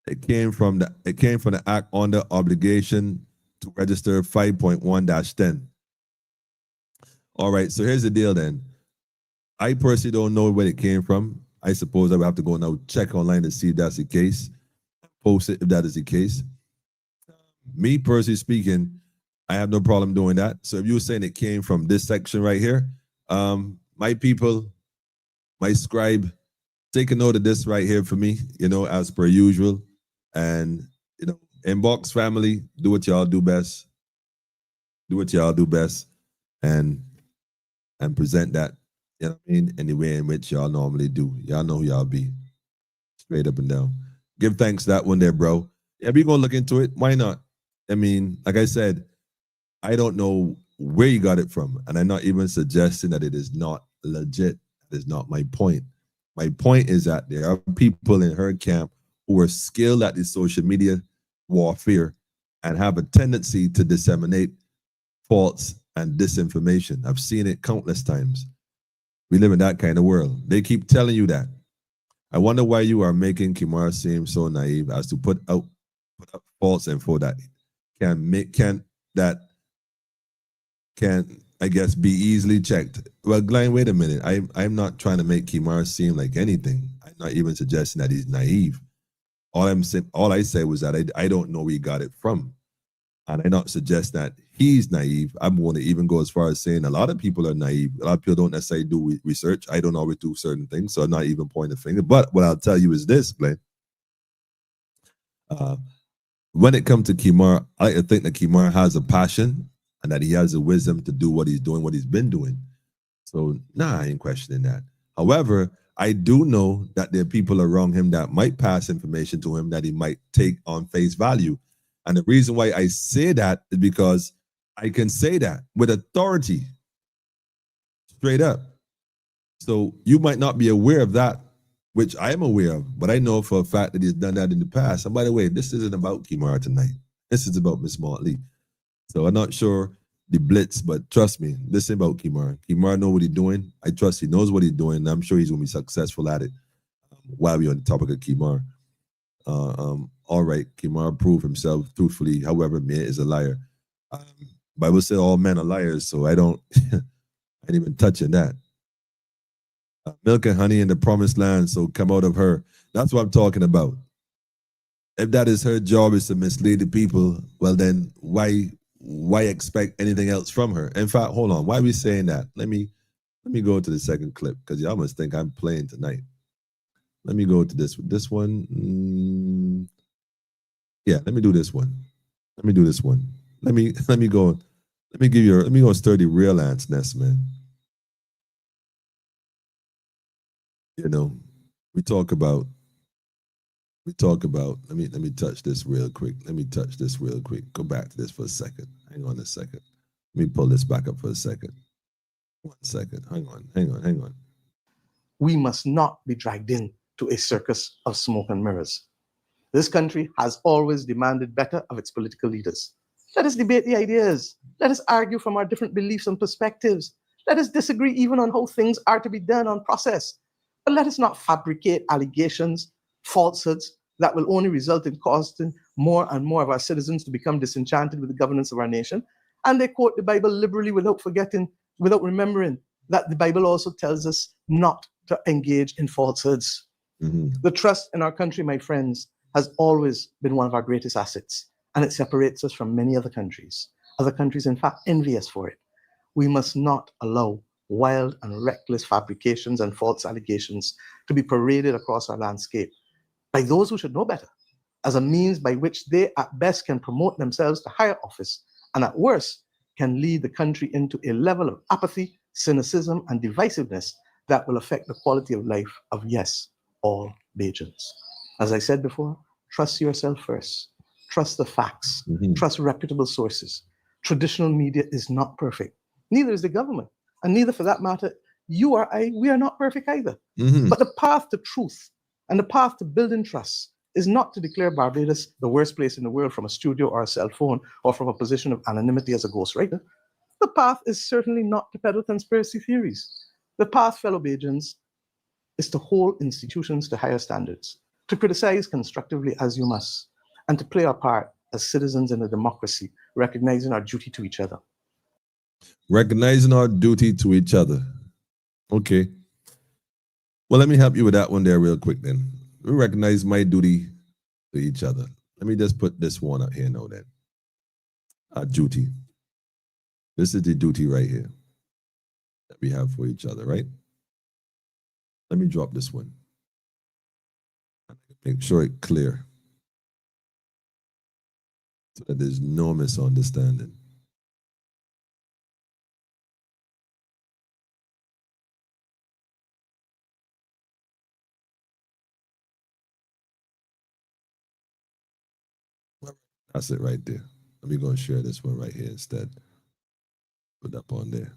It came from the act under obligation to register 5.1-10. All right, so here's the deal then. I personally don't know where it came from. I suppose I would have to go now check online to see if that's the case. Post it if that is the case. Me personally speaking, I have no problem doing that. So if you were saying it came from this section right here, my people, my scribe, take a note of this right here for me, as per usual. And, inbox family, do what y'all do best. Do what y'all do best and present that You know what I mean? In the way in which y'all normally do. Y'all know who y'all be. Straight up and down. Give thanks to that one there, bro. Yeah, we gonna look into it. Why not? I mean, like I said, I don't know where you got it from, and I'm not even suggesting that it is not legit. That is not my point. My point is that there are people in her camp who are skilled at the social media warfare and have a tendency to disseminate false and disinformation. I've seen it countless times. We live in that kind of world. They keep telling you that. I wonder why you are making Kimara seem so naive as to put up false info that can I guess be easily checked. Well, Glenn, wait a minute. I'm not trying to make Kimara seem like anything. I'm not even suggesting that he's naive. All I said was that I don't know where he got it from. And I not suggest that he's naive. I'm going to even go as far as saying a lot of people are naive. A lot of people don't necessarily do research. I don't always do certain things, so I'm not even pointing a finger. But what I'll tell you is this, Glenn. When it comes to Kimar, I think that Kimar has a passion and that he has the wisdom to do what he's doing, what he's been doing. So, I ain't questioning that. However, I do know that there are people around him that might pass information to him that he might take on face value. And the reason why I say that is because I can say that with authority, straight up. So you might not be aware of that, which I am aware of, but I know for a fact that he's done that in the past. And by the way, this isn't about Kimara tonight. This is about Miss Motley. So I'm not sure the blitz, but trust me, this is about Kimara. Kimara knows what he's doing. I trust he knows what he's doing, and I'm sure he's going to be successful at it. While we're on the topic of Kimara. All right, Kimara proved himself truthfully. However, man is a liar. Bible said all men are liars, so I ain't even touching that. Milk and honey in the promised land, so come out of her. That's what I'm talking about. If that is her job is to mislead the people, well then why expect anything else from her? In fact, hold on. Why are we saying that? Let me go to the second clip because y'all must think I'm playing tonight. Let me go to this one. Yeah, let me do this one. Let me go stir the real ants nest, man. You know, we talk about, let me touch this real quick. Go back to this for a second. Hang on a second. Let me pull this back up for a second. 1 second. Hang on. We must not be dragged into a circus of smoke and mirrors. This country has always demanded better of its political leaders. Let us debate the ideas. Let us argue from our different beliefs and perspectives. Let us disagree even on how things are to be done on process. But let us not fabricate allegations, falsehoods that will only result in causing more and more of our citizens to become disenchanted with the governance of our nation. And they quote the Bible liberally without remembering that the Bible also tells us not to engage in falsehoods. Mm-hmm. The trust in our country, my friends, has always been one of our greatest assets, and it separates us from many other countries. Other countries, in fact, envy us for it. We must not allow wild and reckless fabrications and false allegations to be paraded across our landscape by those who should know better, as a means by which they at best can promote themselves to higher office, and at worst can lead the country into a level of apathy, cynicism, and divisiveness that will affect the quality of life of, yes, all Bajans. As I said before, trust yourself first. Trust the facts. Mm-hmm. Trust reputable sources. Traditional media is not perfect. Neither is the government. And neither, for that matter, you or I, we are not perfect either. Mm-hmm. But the path to truth and the path to building trust is not to declare Barbados the worst place in the world from a studio or a cell phone or from a position of anonymity as a ghostwriter. The path is certainly not to peddle conspiracy theories. The path, fellow Bajans, is to hold institutions to higher standards, to criticize constructively as you must, and to play our part as citizens in a democracy, recognizing our duty to each other. Recognizing our duty to each other. Okay. Well, let me help you with that one there real quick then. We recognize my duty to each other. Let me just put this one up here now then. Our duty. This is the duty right here that we have for each other, right? Let me drop this one. Make sure it's clear so that there's no misunderstanding. That's it right there. Let me go and share this one right here instead. Put up on there.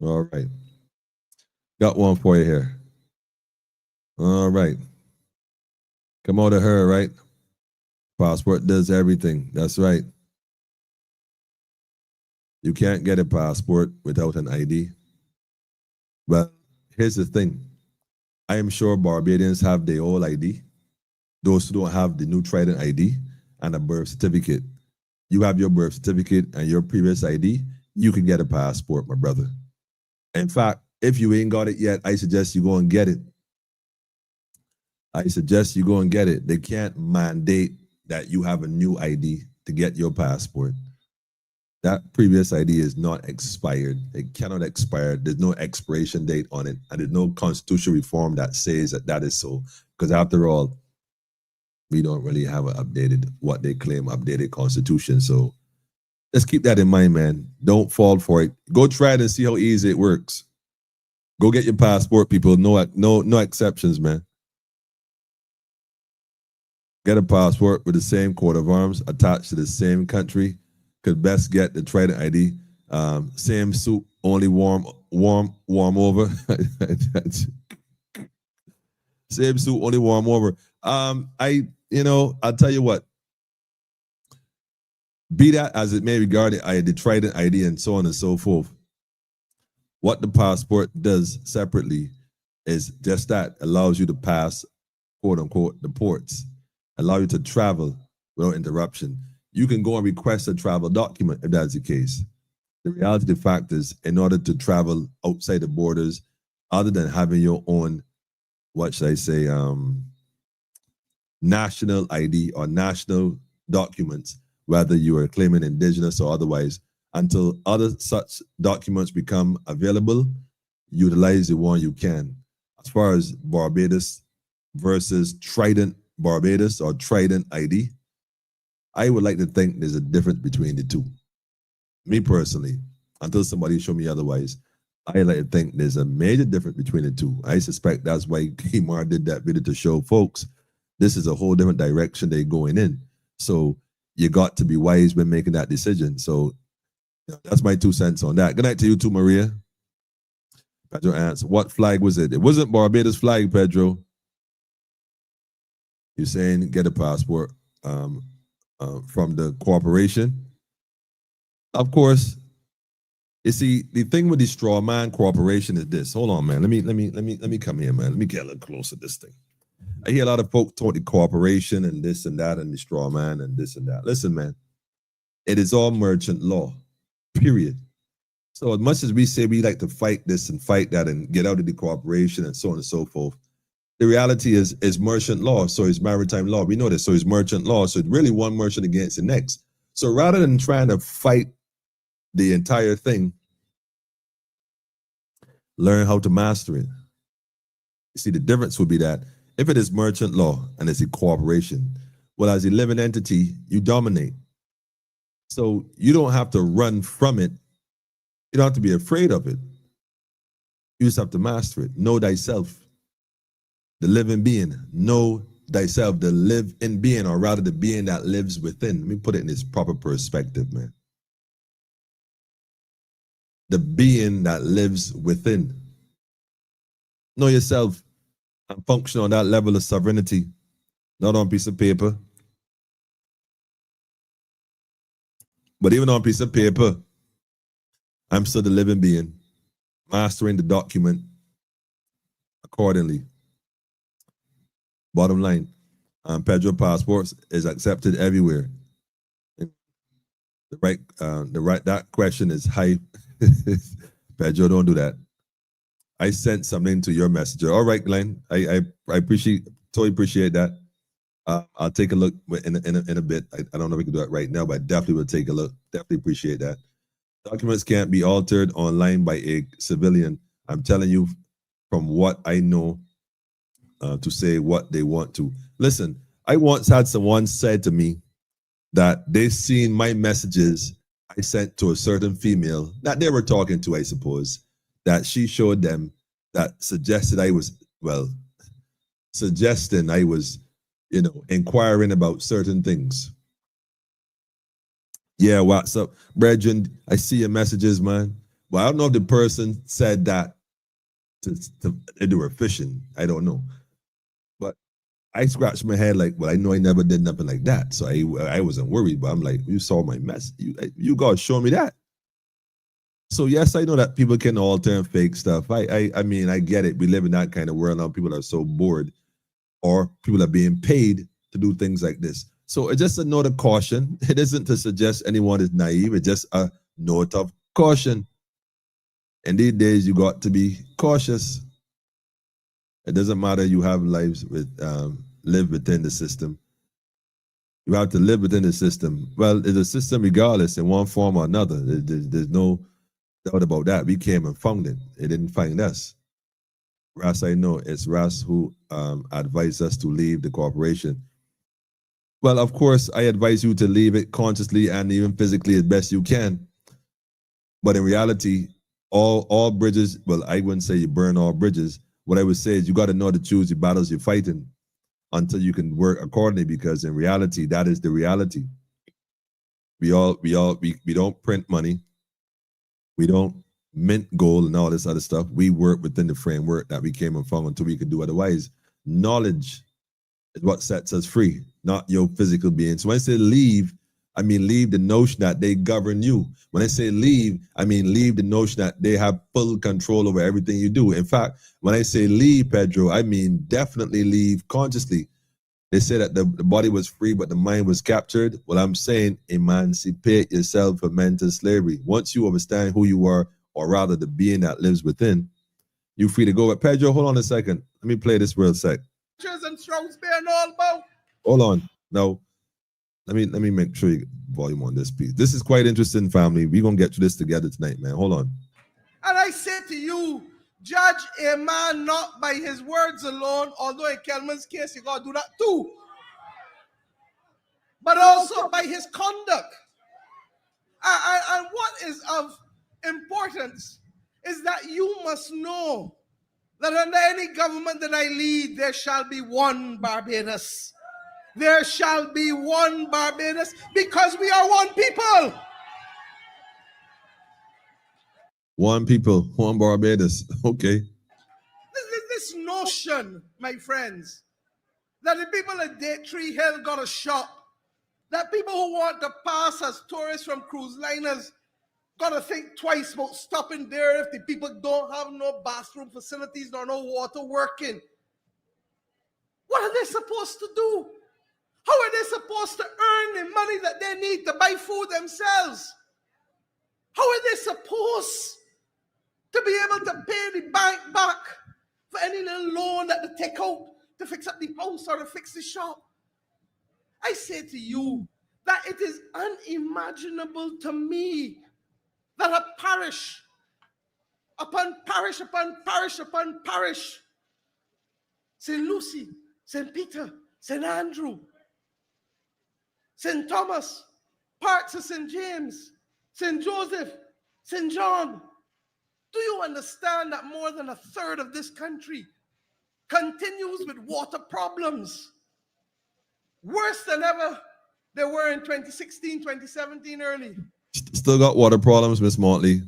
All right. Got one for you here. All right. Come on to her, right? Passport does everything. That's right. You can't get a passport without an ID. But here's the thing. I am sure Barbadians have their old ID. Those who don't have the new Trident ID and a birth certificate. You have your birth certificate and your previous ID, you can get a passport, my brother. In fact, if you ain't got it yet, I suggest you go and get it. I suggest you go and get it. They can't mandate that you have a new ID to get your passport. That previous ID is not expired. It cannot expire. There's no expiration date on it. And there's no constitutional reform that says that that is so. Because after all, we don't really have an updated, what they claim, updated constitution. So let's keep that in mind, man. Don't fall for it. Go try it and see how easy it works. Go get your passport, people. No exceptions, man. Get a passport with the same coat of arms attached to the same country. Could best get the Trident ID. Same soup, only warm over. Same soup, only warm over. I'll tell you what. Be that as it may regarding the Trident ID and so on and so forth. What the passport does separately is just that. Allows you to pass, quote unquote, the ports. Allow you to travel without interruption. You can go and request a travel document if that's the case. The reality of the fact is, in order to travel outside the borders, other than having your own, what should I say, national ID or national documents, whether you are claiming indigenous or otherwise, until other such documents become available, utilize the one you can. As far as Barbados versus Trident Barbados or Trident ID, I would like to think there's a difference between the two. Me personally, until somebody show me otherwise, I like to think there's a major difference between the two. I suspect that's why Kmart did that video to show folks this is a whole different direction they're going in. So you got to be wise when making that decision. So that's my 2 cents on that. Good night to you too, Maria. Pedro asks, what flag was it? It wasn't Barbados flag, Pedro. You're saying get a passport from the corporation. Of course, you see, the thing with the straw man corporation is this. Hold on, man. Let me come here, man. Let me get a little closer to this thing. I hear a lot of folks talk the corporation and this and that and the straw man and this and that. Listen, man, it is all merchant law, period. So as much as we say we like to fight this and fight that and get out of the corporation and so on and so forth, the reality is merchant law. So it's maritime law. We know this. So it's merchant law. So it's really one merchant against the next. So rather than trying to fight the entire thing, learn how to master it. You see, the difference would be that if it is merchant law and it's a corporation, well, as a living entity, you dominate. So you don't have to run from it. You don't have to be afraid of it. You just have to master it. Know thyself. The living being. Know thyself, the live in being, or rather the being that lives within. Let me put it in its proper perspective, man. The being that lives within. Know yourself and function on that level of sovereignty, not on a piece of paper. But even on a piece of paper, I'm still the living being, mastering the document accordingly. Bottom line, Pedro passports is accepted everywhere. That question is high. Pedro, don't do that. I sent something to your messenger. All right, Glenn. I totally appreciate that. I'll take a look in a bit. I don't know if we can do that right now, but I definitely will take a look. Definitely appreciate that. Documents can't be altered online by a civilian. I'm telling you from what I know to say what they want to. Listen, I once had someone said to me that they seen my messages I sent to a certain female that they were talking to, I suppose, that she showed them that suggesting I was, inquiring about certain things. Yeah, what's up, brethren? I see your messages, man. Well, I don't know if the person said that they were fishing. I don't know. But I scratched my head like, well, I know I never did nothing like that. So I wasn't worried, but I'm like, you saw my mess. You God show me that. So yes, I know that people can alter and fake stuff. I mean, I get it. We live in that kind of world now. People are so bored, or people are being paid to do things like this. So it's just a note of caution. It isn't to suggest anyone is naive. It's just a note of caution. And these days, you got to be cautious. It doesn't matter. You have lives live within the system. You have to live within the system. Well, it's a system regardless in one form or another. There's no doubt about that. We came and found it. It didn't find us. Ras, I know it's Ras who advised us to leave the corporation. Well, of course, I advise you to leave it consciously and even physically as best you can. But in reality, all bridges, well, I wouldn't say you burn all bridges. What I would say is you got to know to choose the battles you're fighting until you can work accordingly, because in reality, that is the reality. We don't print money. We don't mint gold and all this other stuff. We work within the framework that we came and found until we could do otherwise. Knowledge is what sets us free, not your physical being. So when I say leave, I mean leave the notion that they govern you. When I say leave, I mean leave the notion that they have full control over everything you do. In fact, when I say leave, Pedro, I mean definitely leave consciously. They say that the body was free, but the mind was captured. Well, I'm saying emancipate yourself from mental slavery. Once you understand who you are, or rather the being that lives within, you're free to go. But Pedro, hold on a second. Let me play this real sec. And Strauss being all about. Hold on. No. Let me make sure you get volume on this piece. This is quite interesting, family. We're gonna get through this together tonight, man. Hold on. And I say to you, judge a man not by his words alone, although in Kelman's case, you gotta do that too, but also by his conduct. And what is of importance is that you must know that under any government that I lead, there shall be one Barbados. There shall be one Barbados, because we are one people. One people, one Barbados. Okay. This notion, my friends, that the people at Tree Hill got a shop, that people who want to pass as tourists from cruise liners got to think twice about stopping there if the people don't have no bathroom facilities nor no water working. What are they supposed to do? How are they supposed to earn the money that they need to buy food themselves? How are they supposed to be able to pay the bank back for any little loan that they take out to fix up the house or to fix the shop? I say to you that it is unimaginable to me that a parish upon parish upon parish upon parish, St. Lucy, St. Peter, St. Andrew, St. Thomas, parts of St. James, St. Joseph, St. John. Do you understand that more than a third of this country continues with water problems? Worse than ever they were in 2016, 2017 early. Still got water problems, Miss Motley.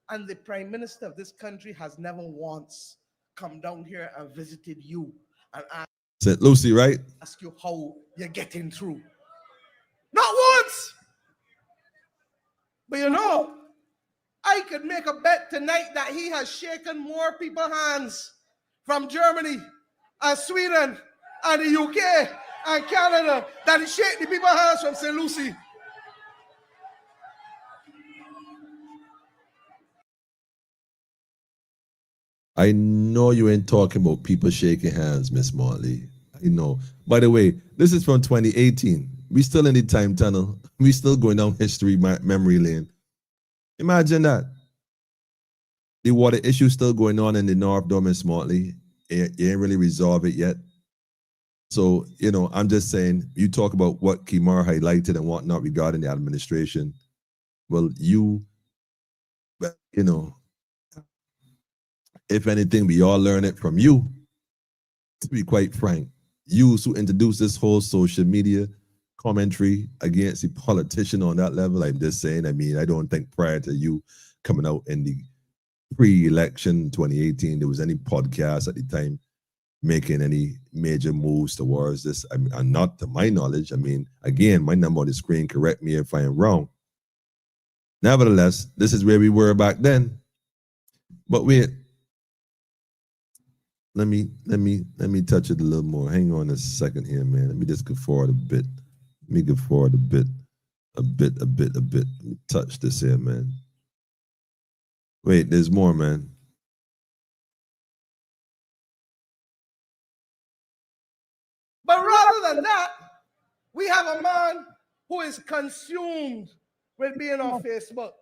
And the Prime Minister of this country has never once come down here and visited you and St. Lucy, right? ask you how you're getting through. Not once. But you know, I could make a bet tonight that he has shaken more people's hands from Germany and Sweden and the UK and Canada than he shake the people's hands from St. Lucy. I know you ain't talking about people shaking hands, Miss Motley. I know. By the way, this is from 2018. We still in the time tunnel. We still going down history memory lane. Imagine that. The water issue still going on in the North, though, Miss Motley. You ain't really resolved it yet. So, you know, I'm just saying, you talk about what Kimar highlighted and whatnot regarding the administration. Well, you know, if anything, we all learn it from you, to be quite frank. youths who introduced this whole social media commentary against the politician on that level. I'm just saying, I mean, I don't think prior to you coming out in the pre-election 2018, there was any podcast at the time making any major moves towards this. I mean, and not to my knowledge. I mean, again, my number on the screen, correct me if I am wrong. Nevertheless, this is where we were back then. But wait, let me touch it a little more. Hang on a second here, man. Let me just go forward a bit. Let me go forward a bit. Let me touch this here, man. Wait, there's more, man. But rather than that, we have a man who is consumed with being on Facebook.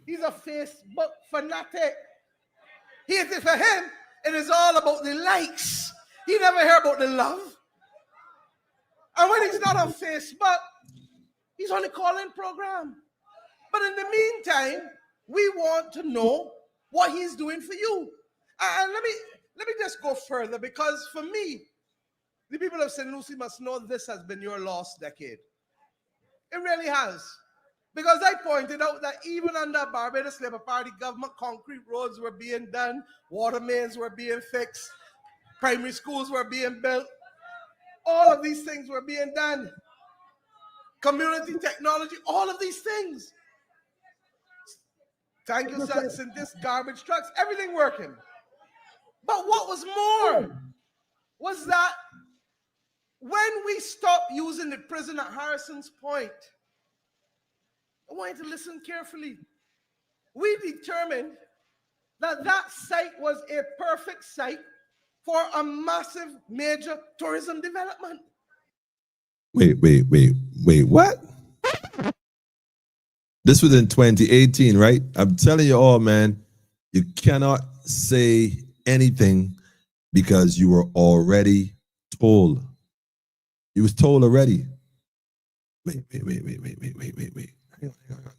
He's a Facebook fanatic. For him, it is all about the likes. He never hear about the love. And when he's not on Facebook, he's on the call-in program. But in the meantime, we want to know what he's doing for you. And let me just go further, because for me, the people of St. Lucie must know this has been your lost decade. It really has. Because I pointed out that even under Barbados Labour Party government, concrete roads were being done, water mains were being fixed, primary schools were being built. All of these things were being done. Community technology, all of these things. Thank you, St. Dis garbage trucks, everything working. But what was more was that when we stopped using the prison at Harrison's Point, I want you to listen carefully. We determined that that site was a perfect site for a massive major tourism development. Wait, what? This was in 2018, right? I'm telling you all, man, you cannot say anything because you were already told. You was told already. Wait. Hang on.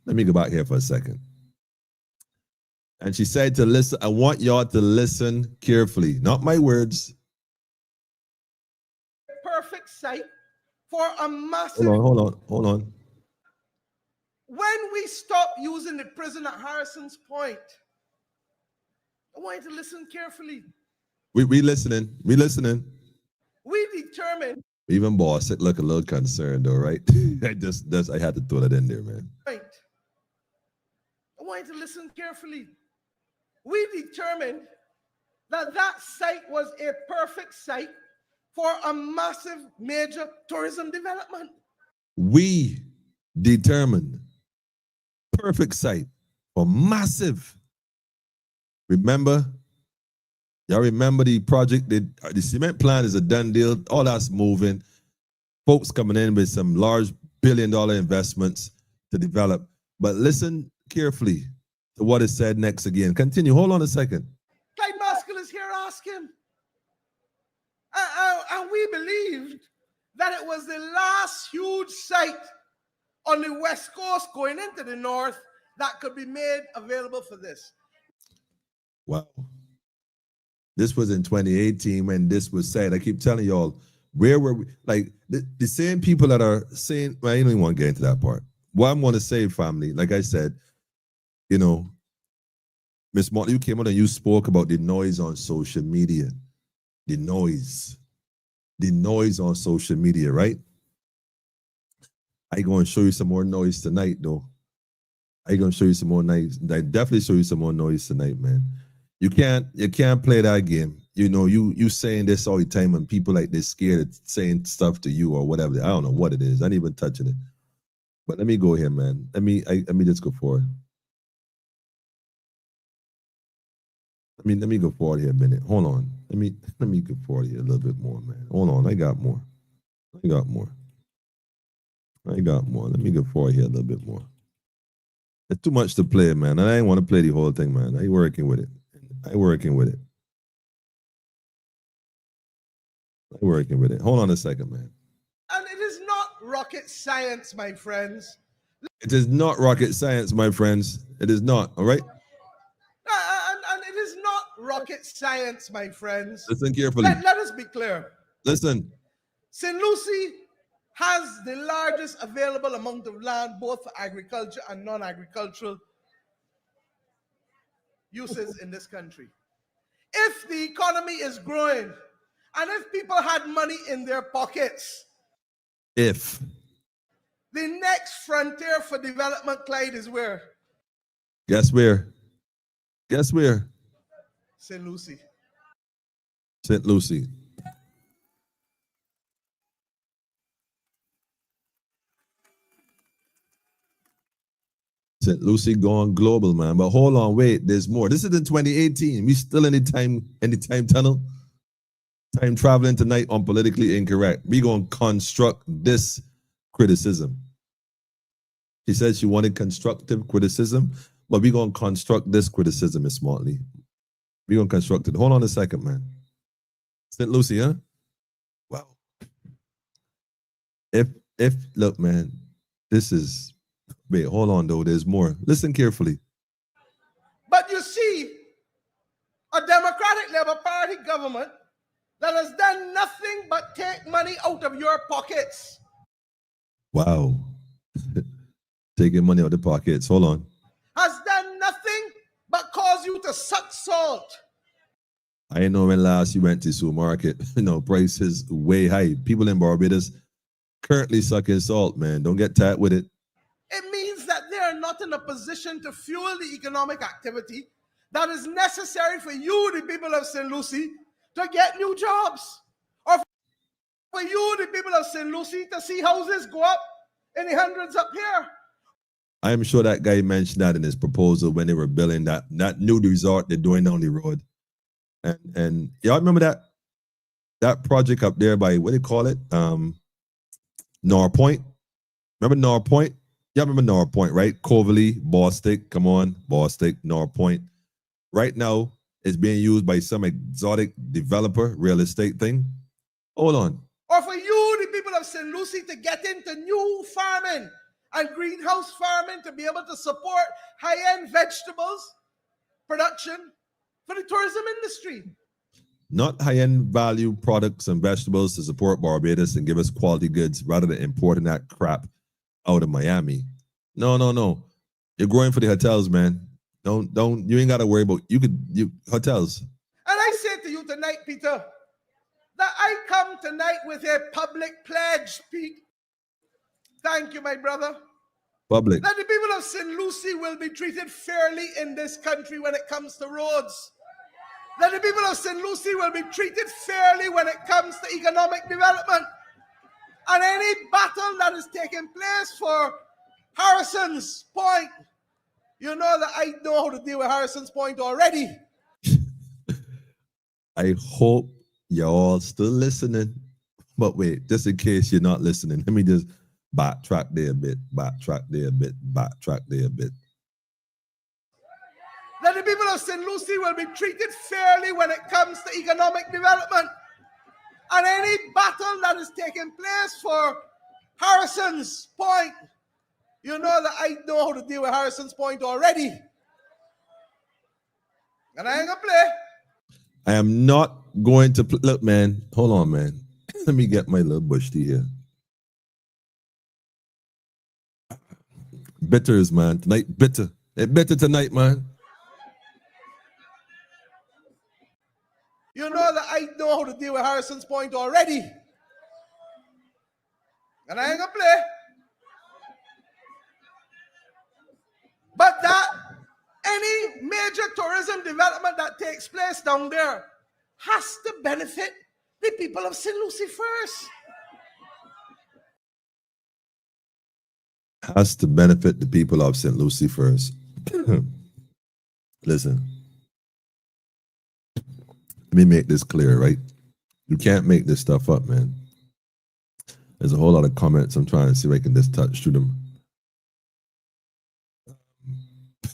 Let me go back here for a second. And she said to listen, I want y'all to listen carefully, not my words. Perfect site for a massive... Hold on. When we stopped using the prison at Harrison's Point, I want you to listen carefully. We listening. We determined... Even boss, it look a little concerned though, right? I had to throw that in there, man. Right. I want you to listen carefully. We determined that that site was a perfect site for a massive major tourism development. We determined perfect site for massive. Remember? Y'all remember the project? The cement plant is a done deal. All that's moving. Folks coming in with some large billion-dollar investments to develop. But listen carefully to what is said next again. Continue. Hold on a second. Clyde Maskell is here asking. And we believed that it was the last huge site on the West Coast going into the North that could be made available for this. Wow. This was in 2018 when this was said. I keep telling y'all, where were we? Like the same people that are saying, well, I don't even want to get into that part. What I'm going to say, family, like I said, you know, Miss Motley, you came out and you spoke about the noise on social media. The noise on social media, right? I going to show you some more noise tonight, though. I going to show you some more noise. I definitely show you some more noise tonight, man. You can't play that game. You know, you saying this all the time and people like this scared of saying stuff to you or whatever. I don't know what it is. I ain't even touching it. But let me go here, man. Let me just go forward. Let me go forward here a minute. Hold on. Let me go forward here a little bit more, man. Hold on. I got more. Let me go forward here a little bit more. It's too much to play, man. And I ain't want to play the whole thing, man. I ain't working with it. Hold on a second, man. And it is not rocket science, my friends. It is not rocket science, my friends. It is not, all right? And it is not rocket science, my friends. Listen carefully. Let us be clear. Listen. St. Lucie has the largest available amount of land, both for agriculture and non-agricultural uses in this country. If the economy is growing, and if people had money in their pockets, If. the next frontier for development, Clyde, is where? Guess where? Guess where? St. Lucie. St. Lucie. St. Lucie going global, man. But hold on, wait, there's more. This is in 2018. We still in the time tunnel. Time traveling tonight on Politically Incorrect. We gonna construct this criticism. She said she wanted constructive criticism, but we gonna construct this criticism, Miss Smartly. We gonna construct it. Hold on a second, man. St. Lucie, huh? Wow. If look, man, this is. Wait, hold on though. There's more. Listen carefully. But you see, a Democratic Labour Party government that has done nothing but take money out of your pockets. Wow. Taking money out of the pockets. Hold on. Has done nothing but cause you to suck salt. I know when last you went to supermarket, prices way high. People in Barbados currently sucking salt, man. Don't get tight with it. It means that they are not in a position to fuel the economic activity that is necessary for you, the people of St. Lucie, to get new jobs. Or for you, the people of St. Lucie, to see houses go up in the hundreds up here. I'm sure that guy mentioned that in his proposal when they were building that new resort they're doing down the road. And y'all remember that project up there by, what do you call it? Nor Point. Remember Nor Point? Y'all remember Nor Point, right? Coverley, Bostic, come on, Bostic, Nor Point. Right now, it's being used by some exotic developer, real estate thing. Hold on. Or for you, the people of St. Lucie, to get into new farming and greenhouse farming to be able to support high-end vegetables production for the tourism industry. Not high-end value products and vegetables to support Barbados and give us quality goods rather than importing that crap out of Miami. No. You're growing for the hotels, man. Don't you ain't gotta worry about hotels. And I say to you tonight, Peter, that I come tonight with a public pledge, Pete. Thank you, my brother. Public. That the people of St. Lucie will be treated fairly in this country when it comes to roads. That the people of St. Lucie will be treated fairly when it comes to economic development. And any battle that is taking place for Harrison's Point, you know that I know how to deal with Harrison's Point already. I hope you're all still listening. But wait, just in case you're not listening, let me just backtrack there a bit. That the people of St. Lucie will be treated fairly when it comes to economic development. And any battle that is taking place for Harrison's Point, you know that I know how to deal with Harrison's Point already. And I ain't gonna play. I am not going to look, man. Hold on, man. Let me get my little bush tea here. Bitters, man. Tonight, bitter. It's bitter tonight, man. You know that I know how to deal with Harrison's Point already. And I ain't gonna play. But that any major tourism development that takes place down there has to benefit the people of St. Lucie first. Has to benefit the people of St. Lucie first. Listen. Let me make this clear, right? You can't make this stuff up, man. There's a whole lot of comments. I'm trying to see if I can just touch through them.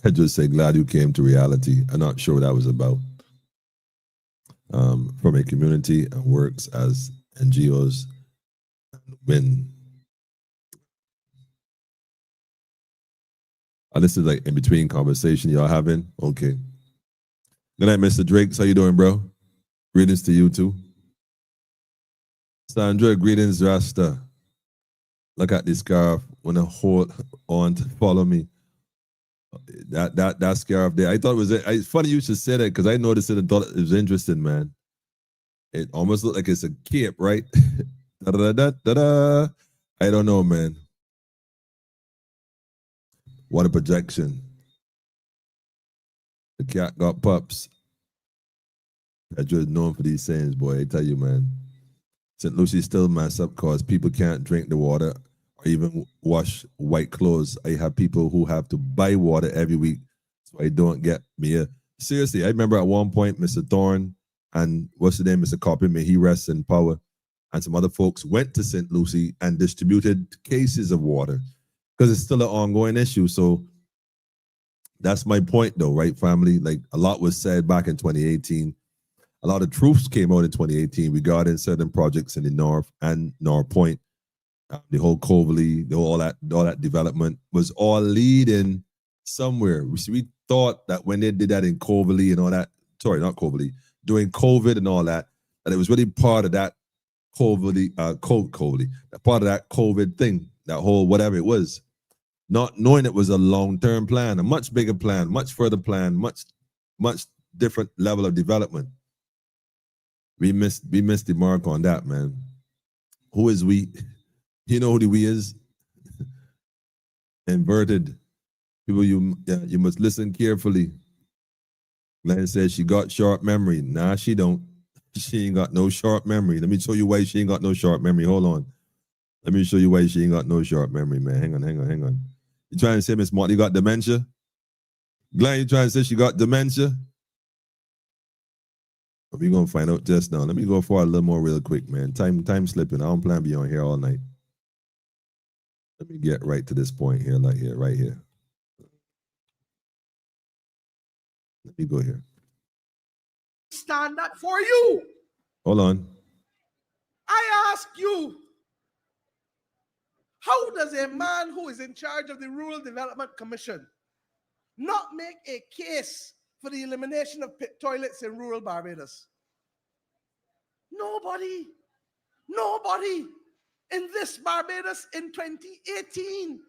I just say, glad you came to reality. I'm not sure what that was about. From a community and works as NGOs. When this is like in between conversation y'all having. Okay. Good night, Mr. Drake. How you doing, bro? Greetings to you too. Sandra, greetings, Rasta. Look at this scarf. Wanna hold on to follow me. That scarf there. I thought it was it's funny you should say that because I noticed it and thought it was interesting, man. It almost looked like it's a cape, right? Da-da-da-da-da. I don't know, man. What a projection. The cat got pups. Pedro is known for these sayings, boy. I tell you, man. St. Lucie still mess up because people can't drink the water or even wash white clothes. I have people who have to buy water every week, so I don't get me. Seriously, I remember at one point, Mr. Thorne and what's the name, Mr. Copy, may he rest in power, and some other folks went to St. Lucie and distributed cases of water because it's still an ongoing issue. So that's my point, though, right, family? Like a lot was said back in 2018. A lot of truths came out in 2018 regarding certain projects in the North and North Point. The whole Coverley, all that development was all leading somewhere. We thought that when they did that in Coverley and all that, sorry, not Coverley, during COVID and all that, that it was really part of that Coverley, part of that COVID thing, that whole whatever it was, not knowing it was a long-term plan, a much bigger plan, much further plan, much different level of development. We missed the mark on that, man. Who is we? You know who the we is? Inverted. People, you must listen carefully. Glenn says she got short memory. Nah, she don't. She ain't got no short memory. Let me show you why she ain't got no short memory. Hold on. Let me show you why she ain't got no short memory, man. Hang on. You trying to say Miss Marty got dementia? Glenn, you trying to say she got dementia? We're gonna find out just now. Let me go for a little more real quick, man. Time slipping. I don't plan to be on here all night. Let me get right to this point here, right here. Let me go here. Stand up for you. Hold on. I ask you, how does a man who is in charge of the Rural Development Commission not make a case for the elimination of pit toilets in rural Barbados? Nobody in this Barbados in 2018.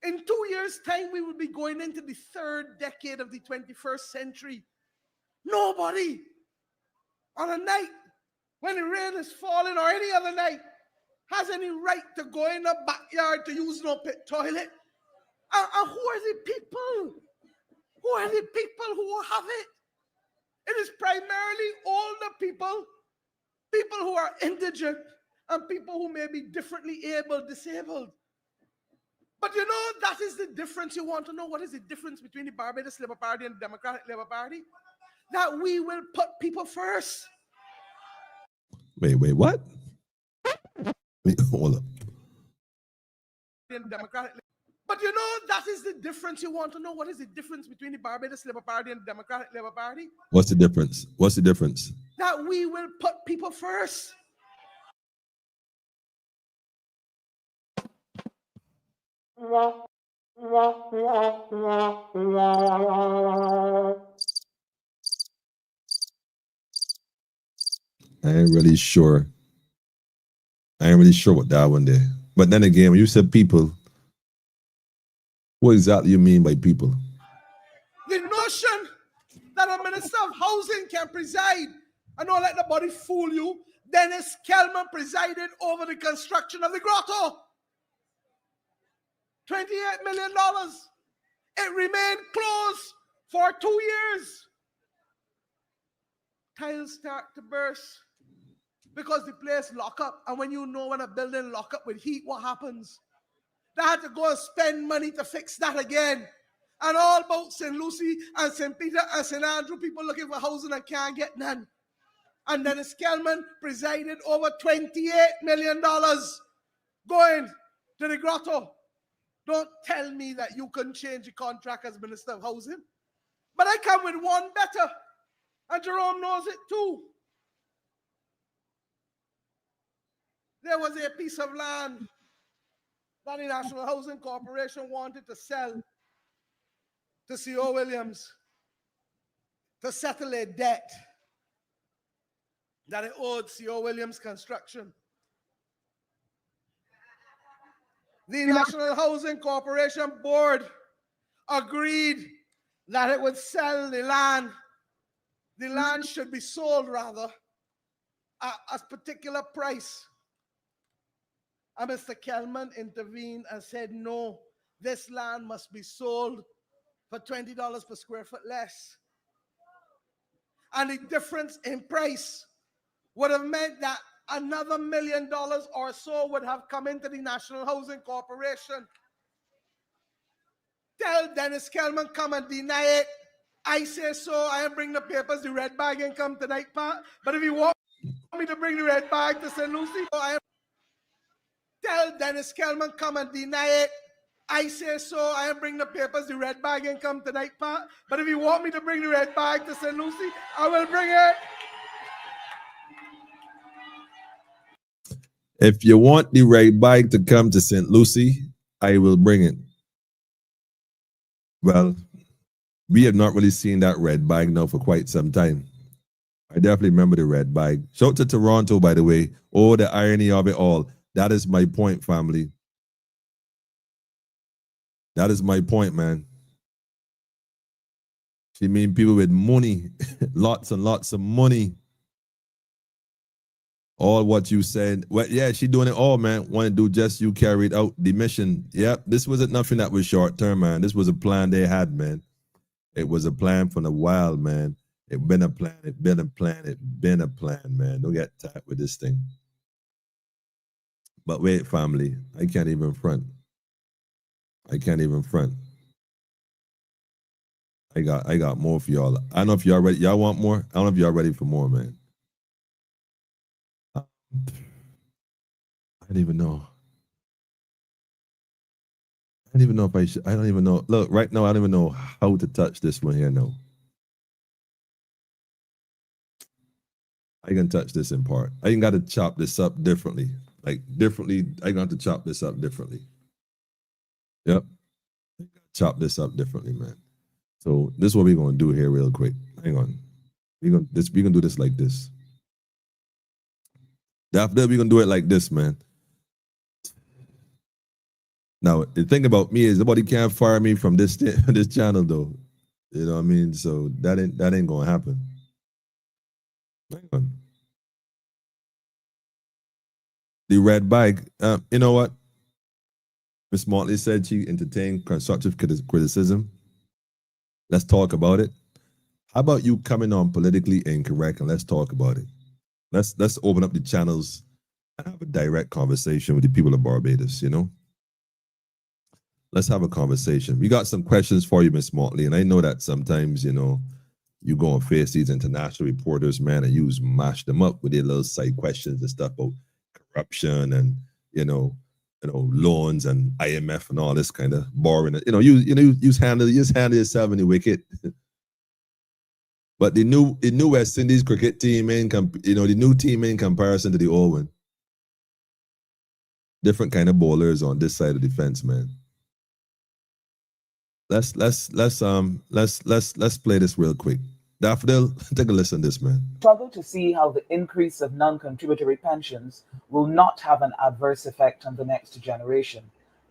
In 2 years' time, we will be going into the third decade of the 21st century. Nobody on a night when the rain is falling or any other night has any right to go in the backyard to use no pit toilet. And who are the people? Who are the people who have it? It is primarily older people, people who are indigent, and people who may be differently able, disabled. But you know, that is the difference. You want to know what is the difference between the Barbados Labour Party and the Democratic Labour Party? That we will put people first. Wait, what? Wait, hold up. But you know, that is the difference. You want to know what is the difference between the Barbados Labour Party and the Democratic Labour Party? What's the difference? That we will put people first. I ain't really sure what that one there. But then again, when you said people, what exactly you mean by people? The notion that a minister of housing can preside and don't let nobody fool you. Dennis Kelman presided over the construction of the grotto. $28 million. It remained closed for 2 years. Tiles start to burst because the place lock up. And when you know when a building lock up with heat, what happens? They had to go and spend money to fix that again. And all about St. Lucie and St. Peter and St. Andrew, people looking for housing and can't get none. And Dennis Kelman presided over $28 million going to the grotto. Don't tell me that you couldn't change the contract as Minister of Housing. But I come with one better. And Jerome knows it too. There was a piece of land that the National Housing Corporation wanted to sell to C.O. Williams. to settle a debt that it owed C.O. Williams Construction. The National Housing Corporation Board agreed that it would sell the land. The land should be sold, rather, at a particular price. And Mr. Kelman intervened and said, no, this land must be sold for $20 per square foot less. And the difference in price would have meant that another $1 million or so would have come into the National Housing Corporation. Tell Dennis Kelman come and deny it. I say so. I am bring the papers, the red bag, and come tonight, Pat. But if you want me to bring the red bag to St. Lucie, I am. Tell Dennis Kelman come and deny it. I say so. I am bring the papers, the red bag, and come tonight, Pat. But if you want me to bring the red bag to St. Lucie, I will bring it. If you want the red bag to come to St. Lucie, I will bring it. Well, we have not really seen that red bag now for quite some time. I definitely remember the red bag. Shout out to Toronto, by the way. Oh, the irony of it all. That is my point, family. That is my point, man. She mean people with money, lots and lots of money. All what you said. Well, yeah, she doing it all, man. Want to do just you carried out the mission. Yep, this wasn't nothing that was short term, man. This was a plan they had, man. It was a plan from the wild, man. It been a plan. It been a plan. It been a plan, man. Don't get tight with this thing. But wait, family, I can't even front. I can't even front. I got more for y'all. I don't know if y'all ready. Y'all want more? I don't know if y'all ready for more, man. I don't even know. I don't even know if I should. I don't even know. Look, right now, I don't even know how to touch this one here now. I can touch this in part. I got to chop this up differently. Like differently, I got to chop this up differently. Yep. Chop this up differently, man. So this is what we're gonna do here real quick. Hang on. We're gonna do this like this. After we're gonna do it like this, man. Now the thing about me is nobody can't fire me from this channel though. You know what I mean? So that ain't gonna happen. Hang on. The red bag. You know what? Ms. Motley said she entertained constructive criticism. Let's talk about it. How about you coming on politically incorrect and let's talk about it. Let's open up the channels and have a direct conversation with the people of Barbados, you know? Let's have a conversation. We got some questions for you, Ms. Motley, and I know that sometimes, you know, you go and face these international reporters, man, and you mash them up with their little side questions and stuff about corruption and, you know, loans and IMF and all this kind of boring. You just handle yourself in the wicket. But the new West Indies cricket team, the new team in comparison to the old one, different kind of bowlers on this side of the fence, man. Let's play this real quick. Daffodil, take a listen to this, man. Struggle to see how the increase of non-contributory pensions will not have an adverse effect on the next generation.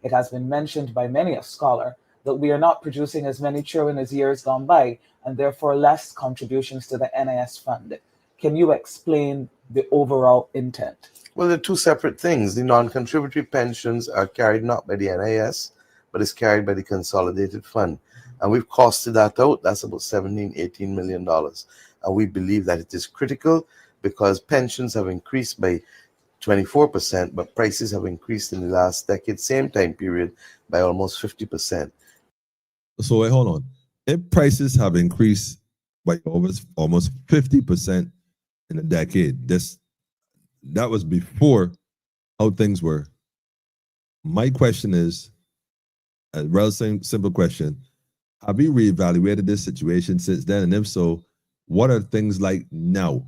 It has been mentioned by many a scholar that we are not producing as many children as years gone by, and therefore less contributions to the NIS fund. Can you explain the overall intent? Well, they're two separate things. The non-contributory pensions are carried not by the NIS, but is carried by the consolidated fund. And we've costed that out. That's about $18 million. And we believe that it is critical because pensions have increased by 24%, but prices have increased in the last decade, same time period, by almost 50%. So wait, hold on. If prices have increased by almost 50% in a decade, that was before how things were. My question is, a real simple question. Have you reevaluated this situation since then? And if so, what are things like now?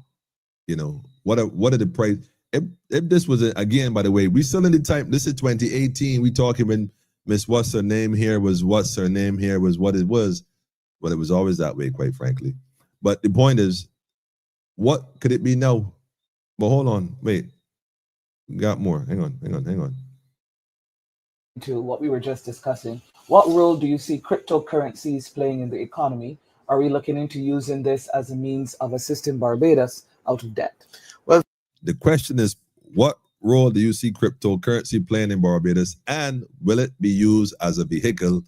You know, what are the price? If this was again, by the way, we still in the time. This is 2018. We talking when Miss what's her name here was what it was. Well, it was always that way, quite frankly. But the point is, what could it be now? But hold on, wait. Got more. Hang on. To what we were just discussing, what role do you see cryptocurrencies playing in the economy? Are we looking into using this as a means of assisting Barbados out of debt? Well, the question is, what role do you see cryptocurrency playing in Barbados, and will it be used as a vehicle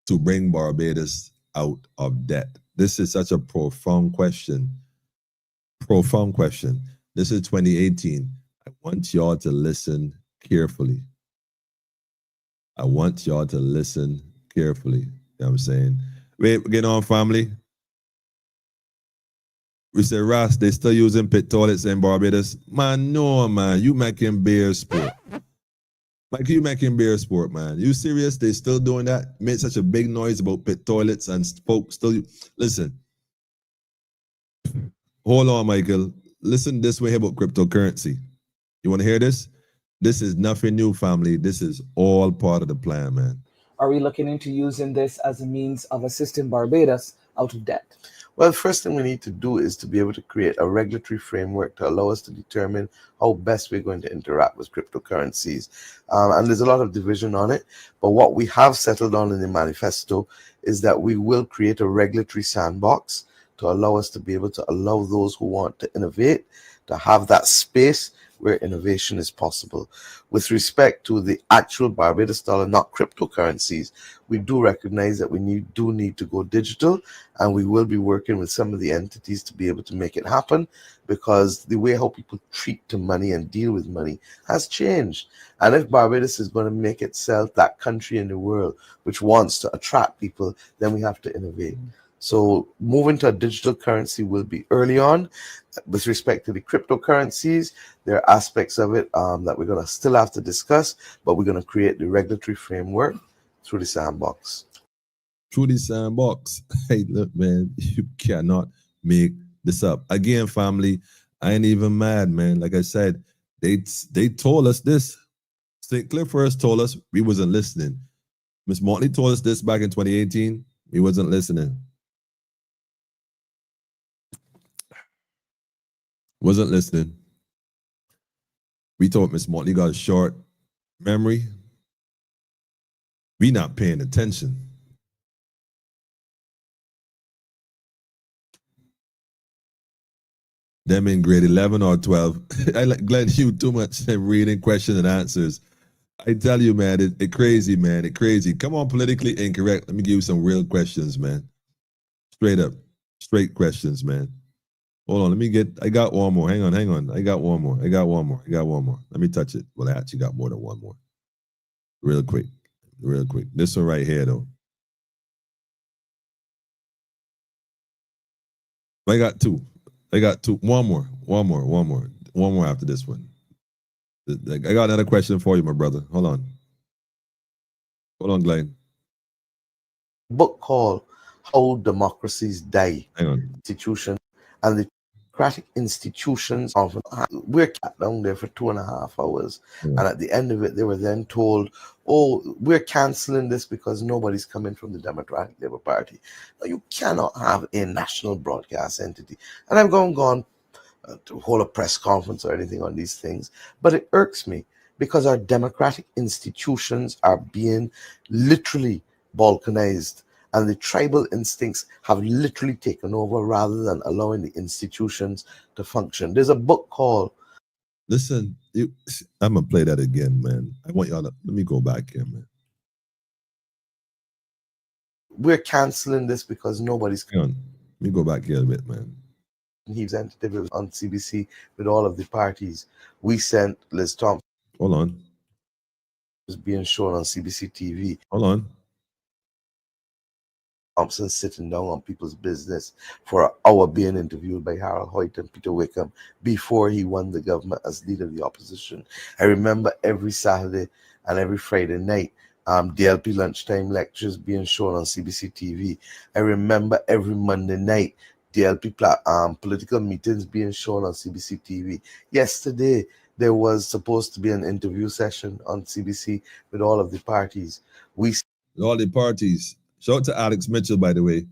to bring Barbados out of debt? This is such a profound question. This is 2018. I want y'all to listen carefully. You know what I'm saying? Wait, we're getting on, family. We say, Ross, they still using pit toilets in Barbados? Man, no, man. You making beer sport. You making beer sport, man. You serious? They still doing that? Made such a big noise about pit toilets and folks still... Listen. Hold on, Michael. Listen this way about cryptocurrency. You want to hear this? This is nothing new, family. This is all part of the plan, man. Are we looking into using this as a means of assisting Barbados out of debt? Well, the first thing we need to do is to be able to create a regulatory framework to allow us to determine how best we're going to interact with cryptocurrencies. And there's a lot of division on it. But what we have settled on in the manifesto is that we will create a regulatory sandbox to allow us to be able to allow those who want to innovate to have that space where innovation is possible. With respect to the actual Barbados dollar, not cryptocurrencies, we do recognize that we do need to go digital, and we will be working with some of the entities to be able to make it happen, because the way how people treat to money and deal with money has changed. And if Barbados is going to make itself that country in the world which wants to attract people, then we have to innovate. So moving to a digital currency will be early on. With respect to the cryptocurrencies, there are aspects of it that we're going to still have to discuss, but we're going to create the regulatory framework through the sandbox. Hey, look, man, you cannot make this up. Again, family, I ain't even mad, man. Like I said, they told us this. St. Clair first told us we wasn't listening. Miss Motley told us this back in 2018. We wasn't listening. Wasn't listening. We thought Miss Motley got a short memory. We not paying attention. Them in grade 11 or 12. I like Glenn, you too much reading questions and answers. I tell you, man, it crazy, man. It crazy. Come on, politically incorrect. Let me give you some real questions, man. Straight up. Straight questions, man. Hold on, I got one more. Hang on. I got one more. Let me touch it. Well, I actually got more than one more. Real quick. This one right here, though. I got two. One more after this one. I got another question for you, my brother. Hold on, Glenn. Book called How Democracies Die. Hang on. Institution and the democratic institutions of we're kept down there for 2.5 hours, and at the end of it they were then told, oh, we're canceling this because nobody's coming from the Democratic Labour Party. Now, you cannot have a national broadcast entity, and I've gone to hold a press conference or anything on these things, but it irks me because our democratic institutions are being literally balkanized. And the tribal instincts have literally taken over rather than allowing the institutions to function. There's a book called... Listen, I'm going to play that again, man. I want y'all to... Let me go back here, man. We're canceling this because nobody's... Hang on. Let me go back here a bit, man. He presented on CBC with all of the parties. We sent Liz Thompson. Hold on. Was being shown on CBC TV. Hold on. Thompson sitting down on people's business for an hour being interviewed by Harold Hoyt and Peter Wickham before he won the government as leader of the opposition. I remember every Saturday and every Friday night, DLP lunchtime lectures being shown on CBC TV. I remember every Monday night, DLP political meetings being shown on CBC TV. Yesterday, there was supposed to be an interview session on CBC with all of the parties. All the parties. Shout out to Alex Mitchell, by the way.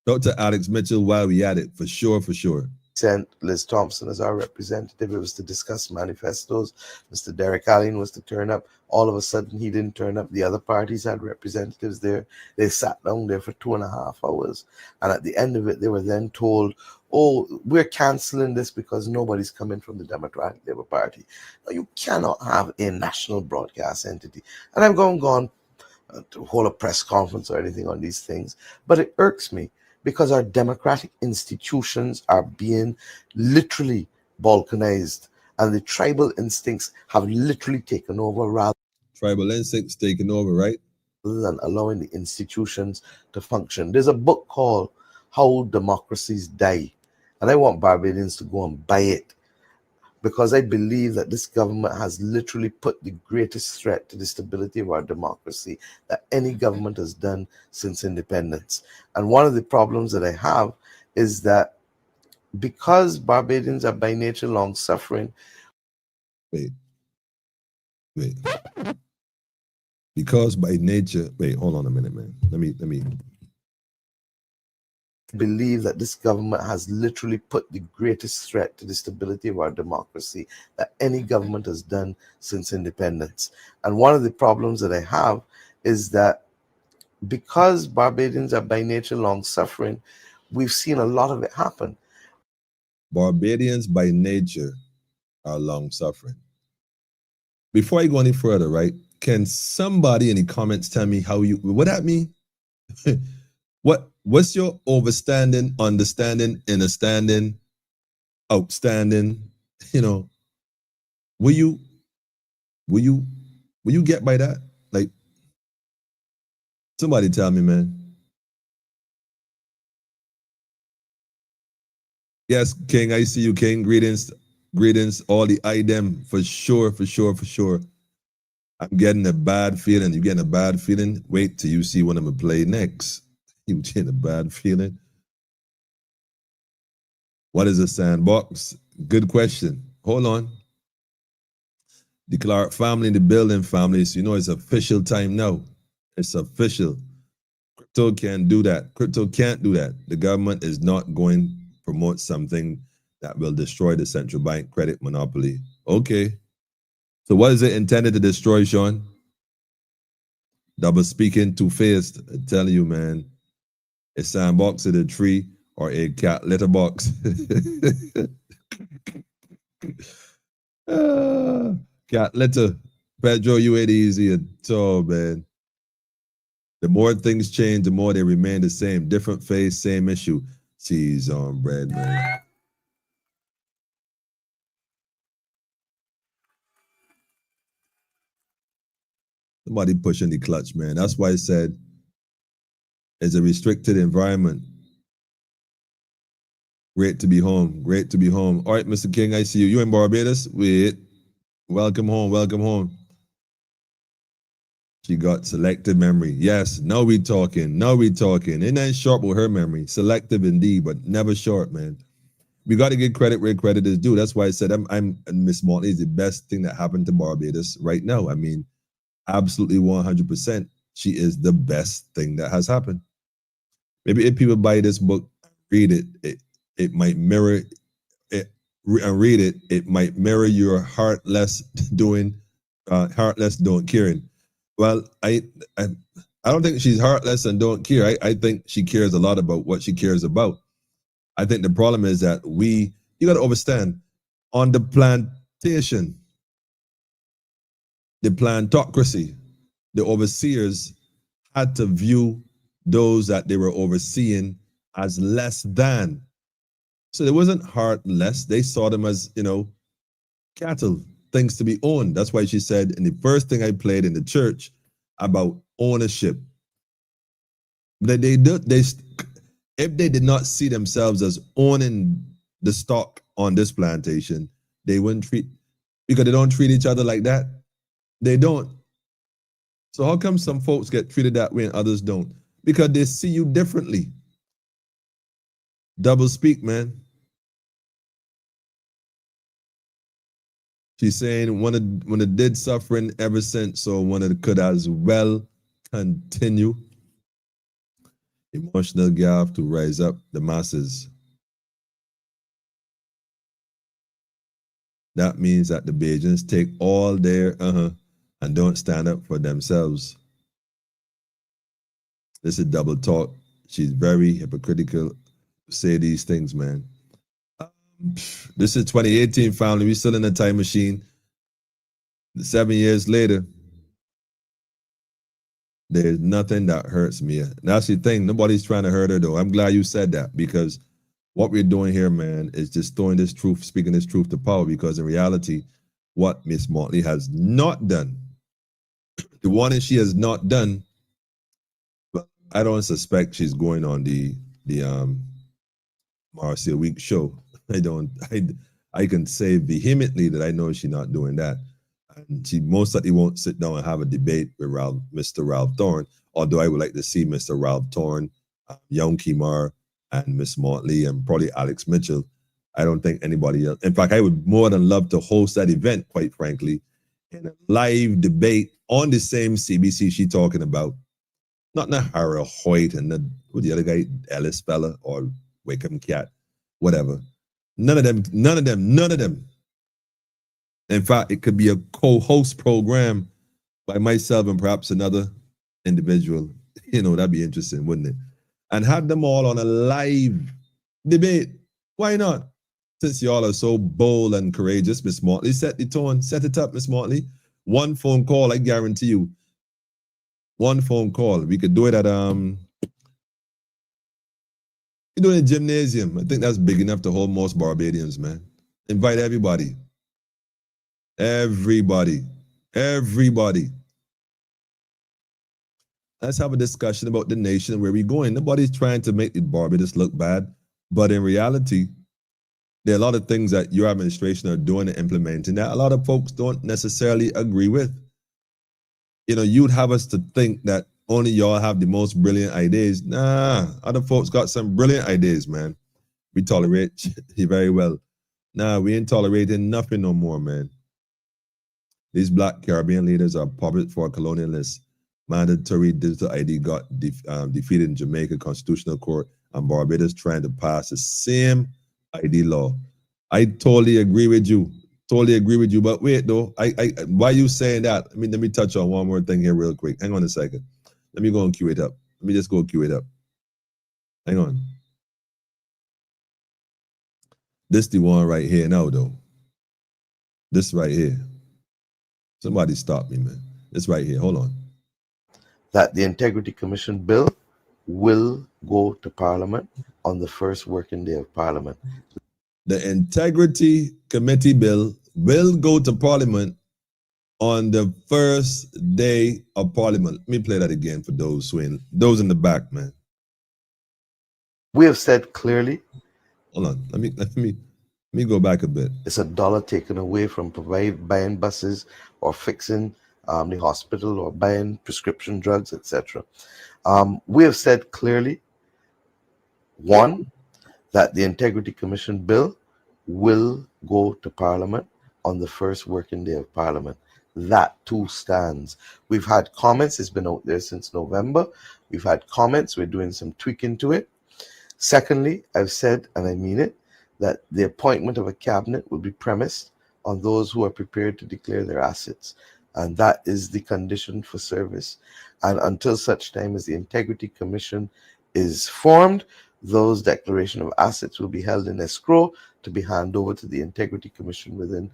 Dr. Alex Mitchell, while we at it, for sure, for sure. Sent Liz Thompson as our representative. It was to discuss manifestos. Mr. Derek Allen was to turn up. All of a sudden, he didn't turn up. The other parties had representatives there. They sat down there for 2.5 hours. And at the end of it, they were then told, oh, we're canceling this because nobody's coming from the Democratic Labour Party. Now, you cannot have a national broadcast entity. And I've gone to hold a press conference or anything on these things, but it irks me because our democratic institutions are being literally balkanized, and the tribal instincts have literally taken over rather Tribal instincts taking over, right? than allowing the institutions to function. There's a book called How Democracies Die, and I want Barbadians to go and buy it, because I believe that this government has literally put the greatest threat to the stability of our democracy that any government has done since independence. And one of the problems that I have is that because Barbadians are by nature long-suffering. Wait. Because by nature, wait, hold on a minute, man. Let me. Believe that this government has literally put the greatest threat to the stability of our democracy that any government has done since independence. And one of the problems that I have is that because Barbadians are by nature long-suffering, we've seen a lot of it happen. Barbadians by nature are long-suffering. Before I go any further, right, can somebody in the comments tell me what that mean? What's your overstanding, understanding, understanding, outstanding? You know, will you get by that? Like, somebody tell me, man. Yes, King, I see you, King. Greetings, all the idem, for sure. I'm getting a bad feeling. You getting a bad feeling? Wait till you see what I'm gonna play next. You getting a bad feeling? What is a sandbox? Good question. Hold on. The Clark family in the building, families. You know it's official time now. It's official. Crypto can't do that. Crypto can't do that. The government is not going to promote something that will destroy the central bank credit monopoly. Okay. So what is it intended to destroy, Sean? Double speaking, two-faced. I tell you, man. A sandbox in a tree or a cat litter box. Cat litter. Pedro, you ain't easy at all, man. The more things change, the more they remain the same. Different face, same issue. Cheese on bread, man. Somebody pushing the clutch, man. That's why I said it's a restricted environment. Great to be home. Great to be home. All right, Mr. King, I see you. You in Barbados? Wait. Welcome home. Welcome home. She got selective memory. Yes, now we talking. Now we talking. Ain't that sharp with her memory. Selective indeed, but never short, man. We got to give credit where credit is due. That's why I said I'm Miss Motley is the best thing that happened to Barbados right now. I mean, absolutely 100%. She is the best thing that has happened. Maybe if people buy this book, read it, it might mirror it, and read it. It might mirror your heartless don't caring. Well, I don't think she's heartless and don't care. I think she cares a lot about what she cares about. I think the problem is that you got to understand, on the plantation, the plantocracy, the overseers had to view those that they were overseeing as less than. So they wasn't heartless. They saw them as, cattle, things to be owned. That's why she said in the first thing I played in the church about ownership, that if they did not see themselves as owning the stock on this plantation, they wouldn't because they don't treat each other like that. They don't. So how come some folks get treated that way and others don't? Because they see you differently. Double speak, man. She's saying one of did suffering ever since, so one of could as well continue. emotional gap to rise up the masses. That means that the Bajans take all their and don't stand up for themselves. This is double talk. She's very hypocritical to say these things, man. This is 2018, family. We're still in a time machine. 7 years later, there's nothing that hurts me. And that's the thing. Nobody's trying to hurt her, though. I'm glad you said that, because what we're doing here, man, is just throwing this truth, speaking this truth to power, because in reality, what Miss Motley has not done, the one that she has not done, but I don't suspect she's going on the Marcia Week show. I can say vehemently that I know she's not doing that. And she most likely won't sit down and have a debate with Mr. Ralph Thorne, although I would like to see Mr. Ralph Thorne, Young Kimar, and Miss Motley, and probably Alex Mitchell. I don't think anybody else. In fact, I would more than love to host that event, quite frankly, in a live debate on the same CBC she talking about. Not Nahara Hoyt and the other guy, Ellis fella, or Wickham Cat, whatever. None of them. In fact, it could be a co-host program by myself and perhaps another individual. That'd be interesting, wouldn't it? And have them all on a live debate. Why not? Since y'all are so bold and courageous, Miss Motley, set the tone, set it up, Miss Motley. One phone call, I guarantee you. One phone call. We could do it at you do it in a gymnasium. I think that's big enough to hold most Barbadians, man. Invite everybody. Everybody. Let's have a discussion about the nation and where we're going. Nobody's trying to make the Barbados look bad, but in reality, there are a lot of things that your administration are doing and implementing that a lot of folks don't necessarily agree with. You'd have us to think that only y'all have the most brilliant ideas. Nah, other folks got some brilliant ideas, man. We tolerate you very well. Nah, we ain't tolerating nothing no more, man. These Black Caribbean leaders are puppets for colonialists. Mandatory digital ID got defeated in Jamaica Constitutional Court, and Barbados trying to pass the same ID law. I totally agree with you. But wait, though, why are you saying that? Let me touch on one more thing here real quick. Hang on a second. Let me go and queue it up. Let me just go queue it up. Hang on. This the one right here now, though. This right here. Somebody stop me, man. This right here. Hold on. That the Integrity Commission bill will go to Parliament on the first working day of Parliament. The Integrity Committee bill will go to Parliament on the first day of Parliament. Let me play that again for those in the back, man. We have said clearly. Hold on. Let me go back a bit. It's $1 taken away from buying buses or fixing the hospital or buying prescription drugs, etc. We have said clearly, one, that the Integrity Commission bill will go to Parliament on the first working day of Parliament. That too stands. We've had comments. It's been out there since November. We've had comments. We're doing some tweaking to it. Secondly, I've said, and I mean it, that the appointment of a cabinet will be premised on those who are prepared to declare their assets. And that is the condition for service. And until such time as the Integrity Commission is formed, those declaration of assets will be held in escrow to be handed over to the Integrity Commission within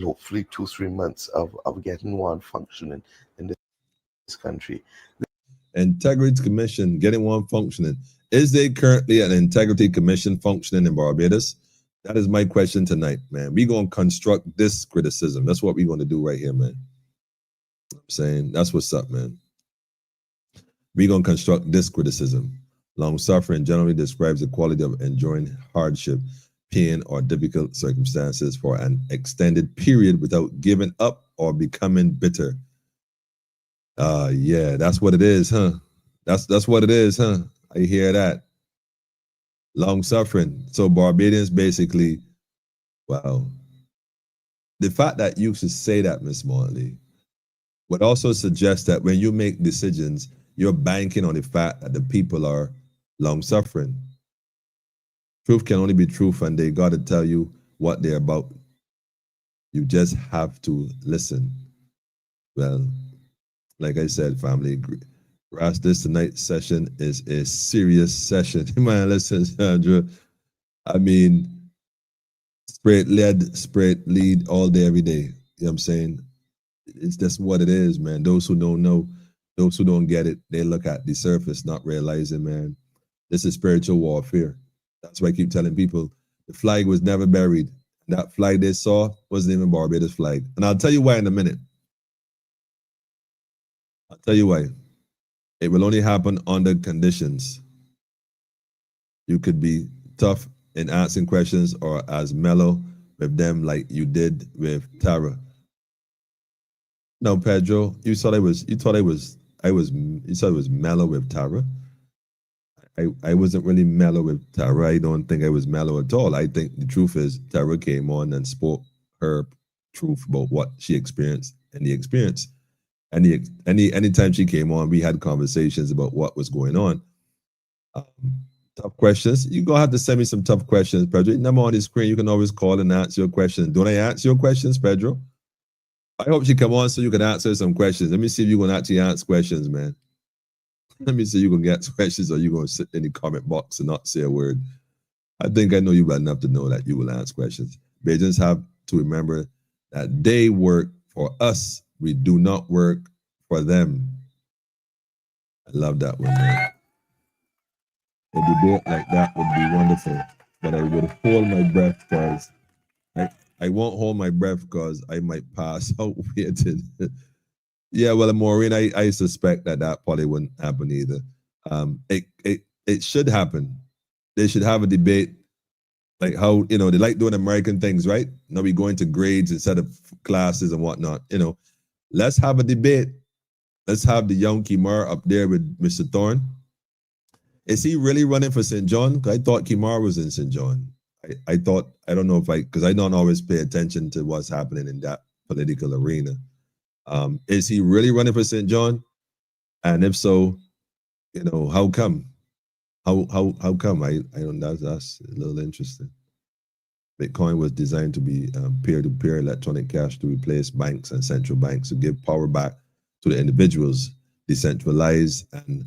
hopefully 2-3 months of getting one functioning in this country. Integrity Commission getting one functioning. Is there currently an Integrity Commission functioning in Barbados? That is my question tonight, man. We're going to construct this criticism. That's what we're going to do right here, man. I'm saying that's what's up, man. We're going to construct this criticism. Long suffering generally describes the quality of enduring hardship, pain, or difficult circumstances for an extended period without giving up or becoming bitter. Yeah, that's what it is, huh? That's what it is, huh? I hear that. Long suffering. So Barbadians basically, wow. The fact that you should say that, Miss Motley, would also suggest that when you make decisions, you're banking on the fact that the people are long-suffering. Truth can only be truth, and they got to tell you what they're about. You just have to listen. Well, like I said, family, Ras, this tonight's session is a serious session. Man, listen, Sandra. I mean, straight lead all day, every day. You know what I'm saying? It's just what it is, man. Those who don't know, those who don't get it, they look at the surface, not realizing, man, this is spiritual warfare. That's why I keep telling people the flag was never buried. That flag they saw wasn't even Barbados flag. And I'll tell you why in a minute. I'll tell you why. It will only happen under conditions. You could be tough in answering questions or as mellow with them like you did with Tara. No, Pedro, you thought I was mellow with Tara. I wasn't really mellow with Tara. I don't think I was mellow at all. I think the truth is Tara came on and spoke her truth about what she experienced and the experience. And anytime she came on, we had conversations about what was going on. Tough questions. You're going to have to send me some tough questions, Pedro. I'm on the screen. You can always call and answer your questions. Don't I answer your questions, Pedro? I hope she come on so you can answer some questions. Let me see if you're going to actually answer questions, man. Let me see if you can get questions or you're going to sit in the comment box and not say a word. I think I know you well enough to know that you will ask questions. But you just have to remember that they work for us. We do not work for them. I love that one, man. A debate like that would be wonderful. But I would hold my breath because I won't hold my breath because I might pass out waiting. Yeah, well, Maureen, I suspect that probably wouldn't happen either. It should happen. They should have a debate, like how, they like doing American things, right? Now we go into grades instead of classes and whatnot. Let's have a debate. Let's have the young Kimar up there with Mr. Thorne. Is he really running for St. John? I thought Kimar was in St. John. I don't know because I don't always pay attention to what's happening in that political arena. Is he really running for St. John? And if so, how come? How come? I don't. That's a little interesting. Bitcoin was designed to be peer-to-peer electronic cash to replace banks and central banks to give power back to the individuals, decentralized and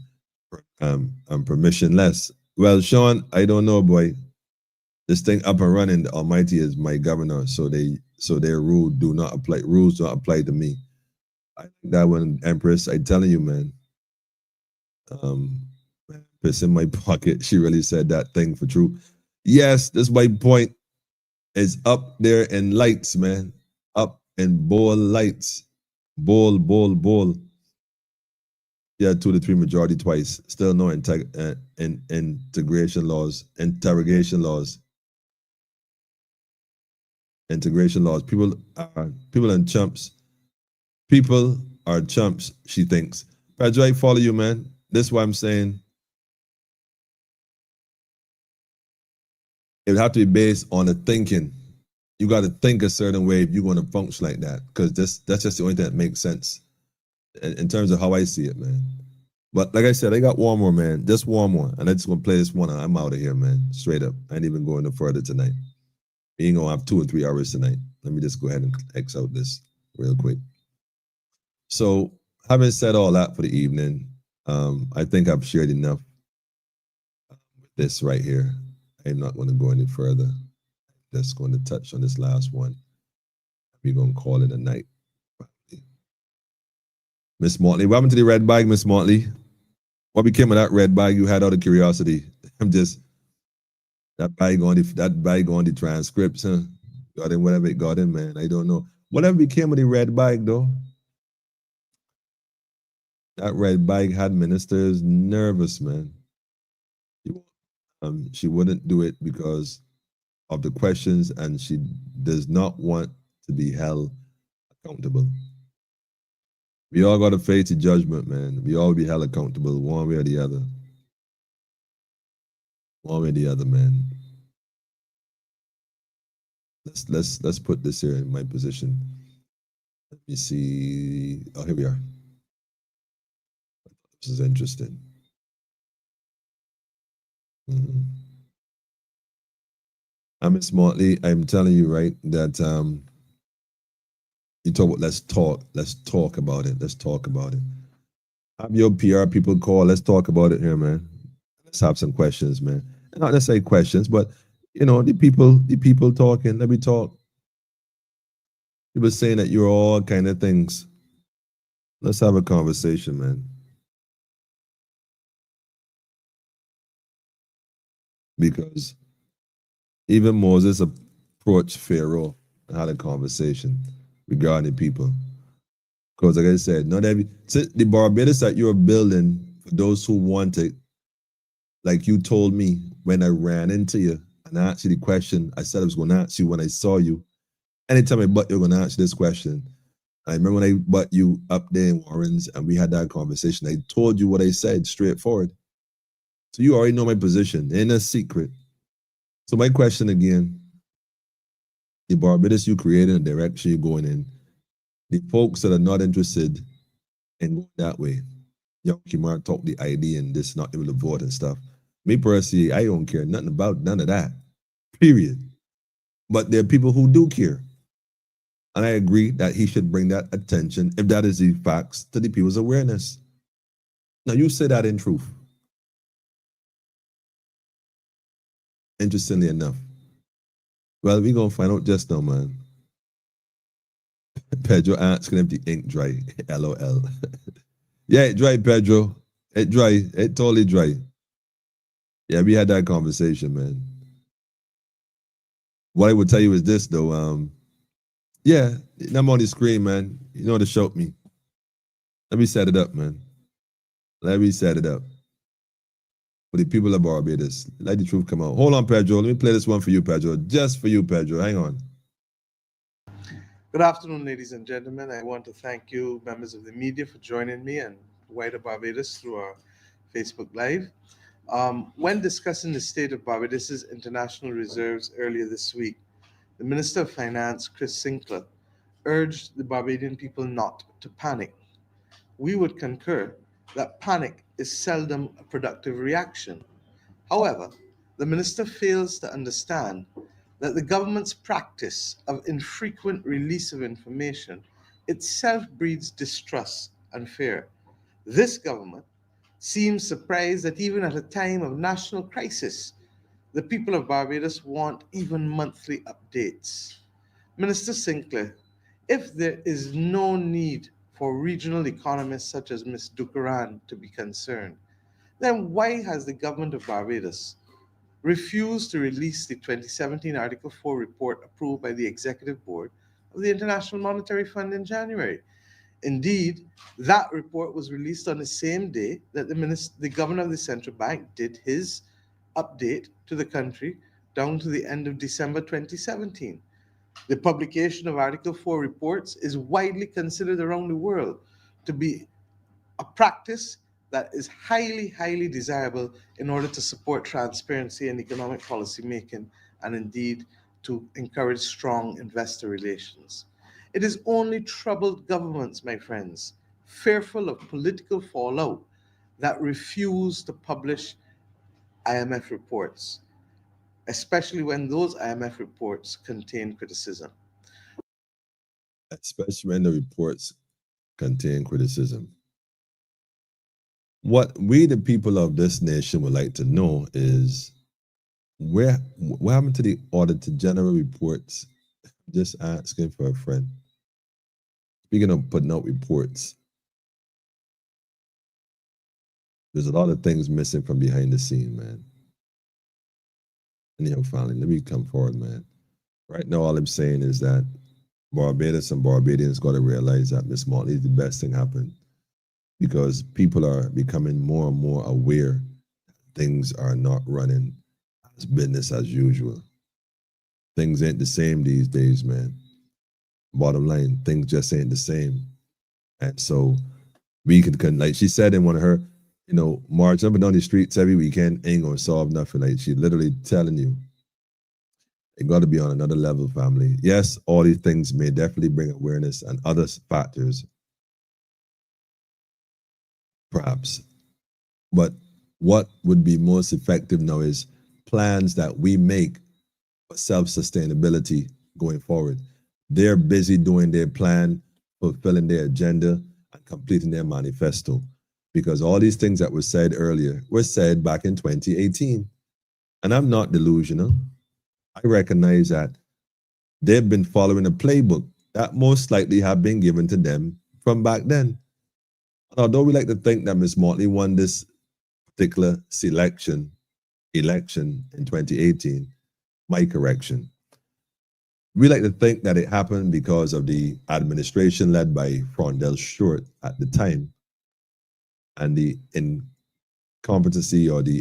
permissionless. Well, Sean, I don't know, boy. This thing up and running. The Almighty is my governor, so their rules do not apply to me. I think that one, Empress, I telling you, man. Piss in my pocket. She really said that thing for true. Yes, this my point. Is up there in lights, man. Up in bold lights. Bold. Yeah, 2 to 3 majority twice. Still no integration laws. Interrogation laws. Integration laws. People are chumps. People are chumps, she thinks. Pedro, I follow you, man. This is why I'm saying it would have to be based on the thinking. You got to think a certain way if you're going to function like that, because that's just the only thing that makes sense in terms of how I see it, man. But like I said, I got one more, man. Just one more. And I just going to play this one. I'm out of here, man. Straight up. I ain't even going no further tonight. We ain't going to have 2 or 3 hours tonight. Let me just go ahead and X out this real quick. So having said all that for the evening, I think I've shared enough with this right here. I'm not going to go any further. Just going to touch on this last one. We're going to call it a night. Miss Motley, welcome to the red bag, Miss Motley. What became of that red bag you had out of curiosity? That bag on the transcripts, huh? Got in whatever it got in, man. I don't know. Whatever became of the red bag, though? That red bag had ministers nervous, man. She wouldn't do it because of the questions, and she does not want to be held accountable. We all got to face the judgment, man. We all be held accountable one way or the other. One way or the other, man. Let's put this here in my position. Let me see. Oh, here we are. This is interesting. Mm-hmm. I'm smartly. I'm telling you, right, that you talk about let's talk about it. Let's talk about it. Have your PR people call. Let's talk about it here, man. Let's have some questions, man. Not necessarily questions, but the people talking. Let me talk. People saying that you're all kind of things. Let's have a conversation, man. Because even Moses approached Pharaoh and had a conversation regarding people. Because like I said, not every the Barbados that you're building for those who want it, like you told me when I ran into you and I asked you the question I said I was going to ask you when I saw you. Anytime I butt you're going to ask this question. I remember when I butt you up there in Warren's and we had that conversation. I told you what I said straightforward. So you already know my position. Ain't a secret. So my question again, the Barbados you created and the direction you're going in, the folks that are not interested in going that way, young Kimar talk the ID and this not able to vote and stuff. Me personally, I don't care nothing about none of that, period. But there are people who do care. And I agree that he should bring that attention, if that is the facts, to the people's awareness. Now you say that in truth. Interestingly enough. Well, we're going to find out just now, man. Pedro asking if the ink dry. LOL. Yeah, it dry, Pedro. It dry. It totally dry. Yeah, we had that conversation, man. What I would tell you is this, though. Yeah, I'm on the screen, man. You know to show me. Let me set it up, man. Let me set it up. For the people of Barbados. Let the truth come out. Hold on, Pedro. Let me play this one for you, Pedro. Just for you, Pedro. Hang on. Good afternoon, ladies and gentlemen. I want to thank you, members of the media, for joining me and wider Barbados through our Facebook Live. When discussing the state of Barbados's international reserves earlier this week, the Minister of Finance, Chris Sinclair, urged the Barbadian people not to panic. We would concur that panic is seldom a productive reaction. However, the minister fails to understand that the government's practice of infrequent release of information itself breeds distrust and fear. This government seems surprised that even at a time of national crisis, the people of Barbados want even monthly updates. Minister Sinclair, if there is no need for regional economists such as Ms. Dukaran to be concerned, then why has the government of Barbados refused to release the 2017 Article 4 report approved by the Executive Board of the International Monetary Fund in January? Indeed, that report was released on the same day that the governor of the central bank did his update to the country down to the end of December 2017. The publication of Article 4 reports is widely considered around the world to be a practice that is highly, highly desirable in order to support transparency in economic policy making and indeed to encourage strong investor relations. It is only troubled governments, my friends, fearful of political fallout, that refuse to publish IMF reports, especially when those IMF reports contain criticism. Especially when the reports contain criticism. What we, the people of this nation, would like to know is what happened to the Auditor General reports? Just asking for a friend. Speaking of putting out reports, there's a lot of things missing from behind the scene, man. Anyhow, finally, let me come forward, man. Right now, all I'm saying is that Barbados and Barbadians got to realize that Miss Motley, the best thing happened, because people are becoming more and more aware things are not running as business as usual. Things ain't the same these days, man. Bottom line, things just ain't the same. And so we can, like she said in one of her, march up and down the streets every weekend ain't gonna solve nothing. Like she literally telling you, it got to be on another level, family. Yes, all these things may definitely bring awareness and other factors, perhaps. But what would be most effective now is plans that we make for self-sustainability going forward. They're busy doing their plan, fulfilling their agenda, and completing their manifesto. Because all these things that were said earlier were said back in 2018. And I'm not delusional. I recognize that they've been following a playbook that most likely have been given to them from back then. And although we like to think that Ms. Motley won this particular election in 2018, my correction. We like to think that it happened because of the administration led by Frondell Short at the time and the incompetency or the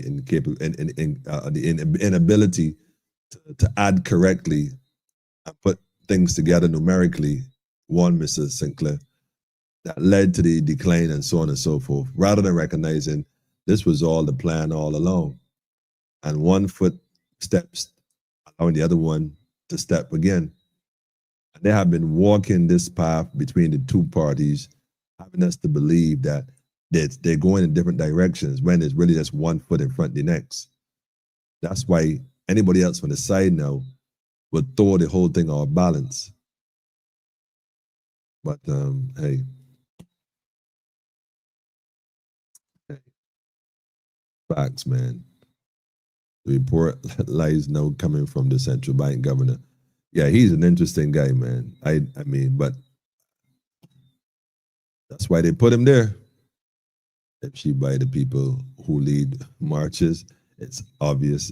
inability to add correctly and put things together numerically, one, Mr. Sinclair, that led to the decline and so on and so forth, rather than recognizing this was all the plan all along. And one foot steps, allowing the other one to step again. And they have been walking this path between the two parties, having us to believe that they're going in different directions when it's really just one foot in front of the next. That's why anybody else on the side now would throw the whole thing off balance. But hey. Facts, man. The report lies now coming from the central bank governor. Yeah, he's an interesting guy, man. I mean, but that's why they put him there. If she by the people who lead marches, it's obvious.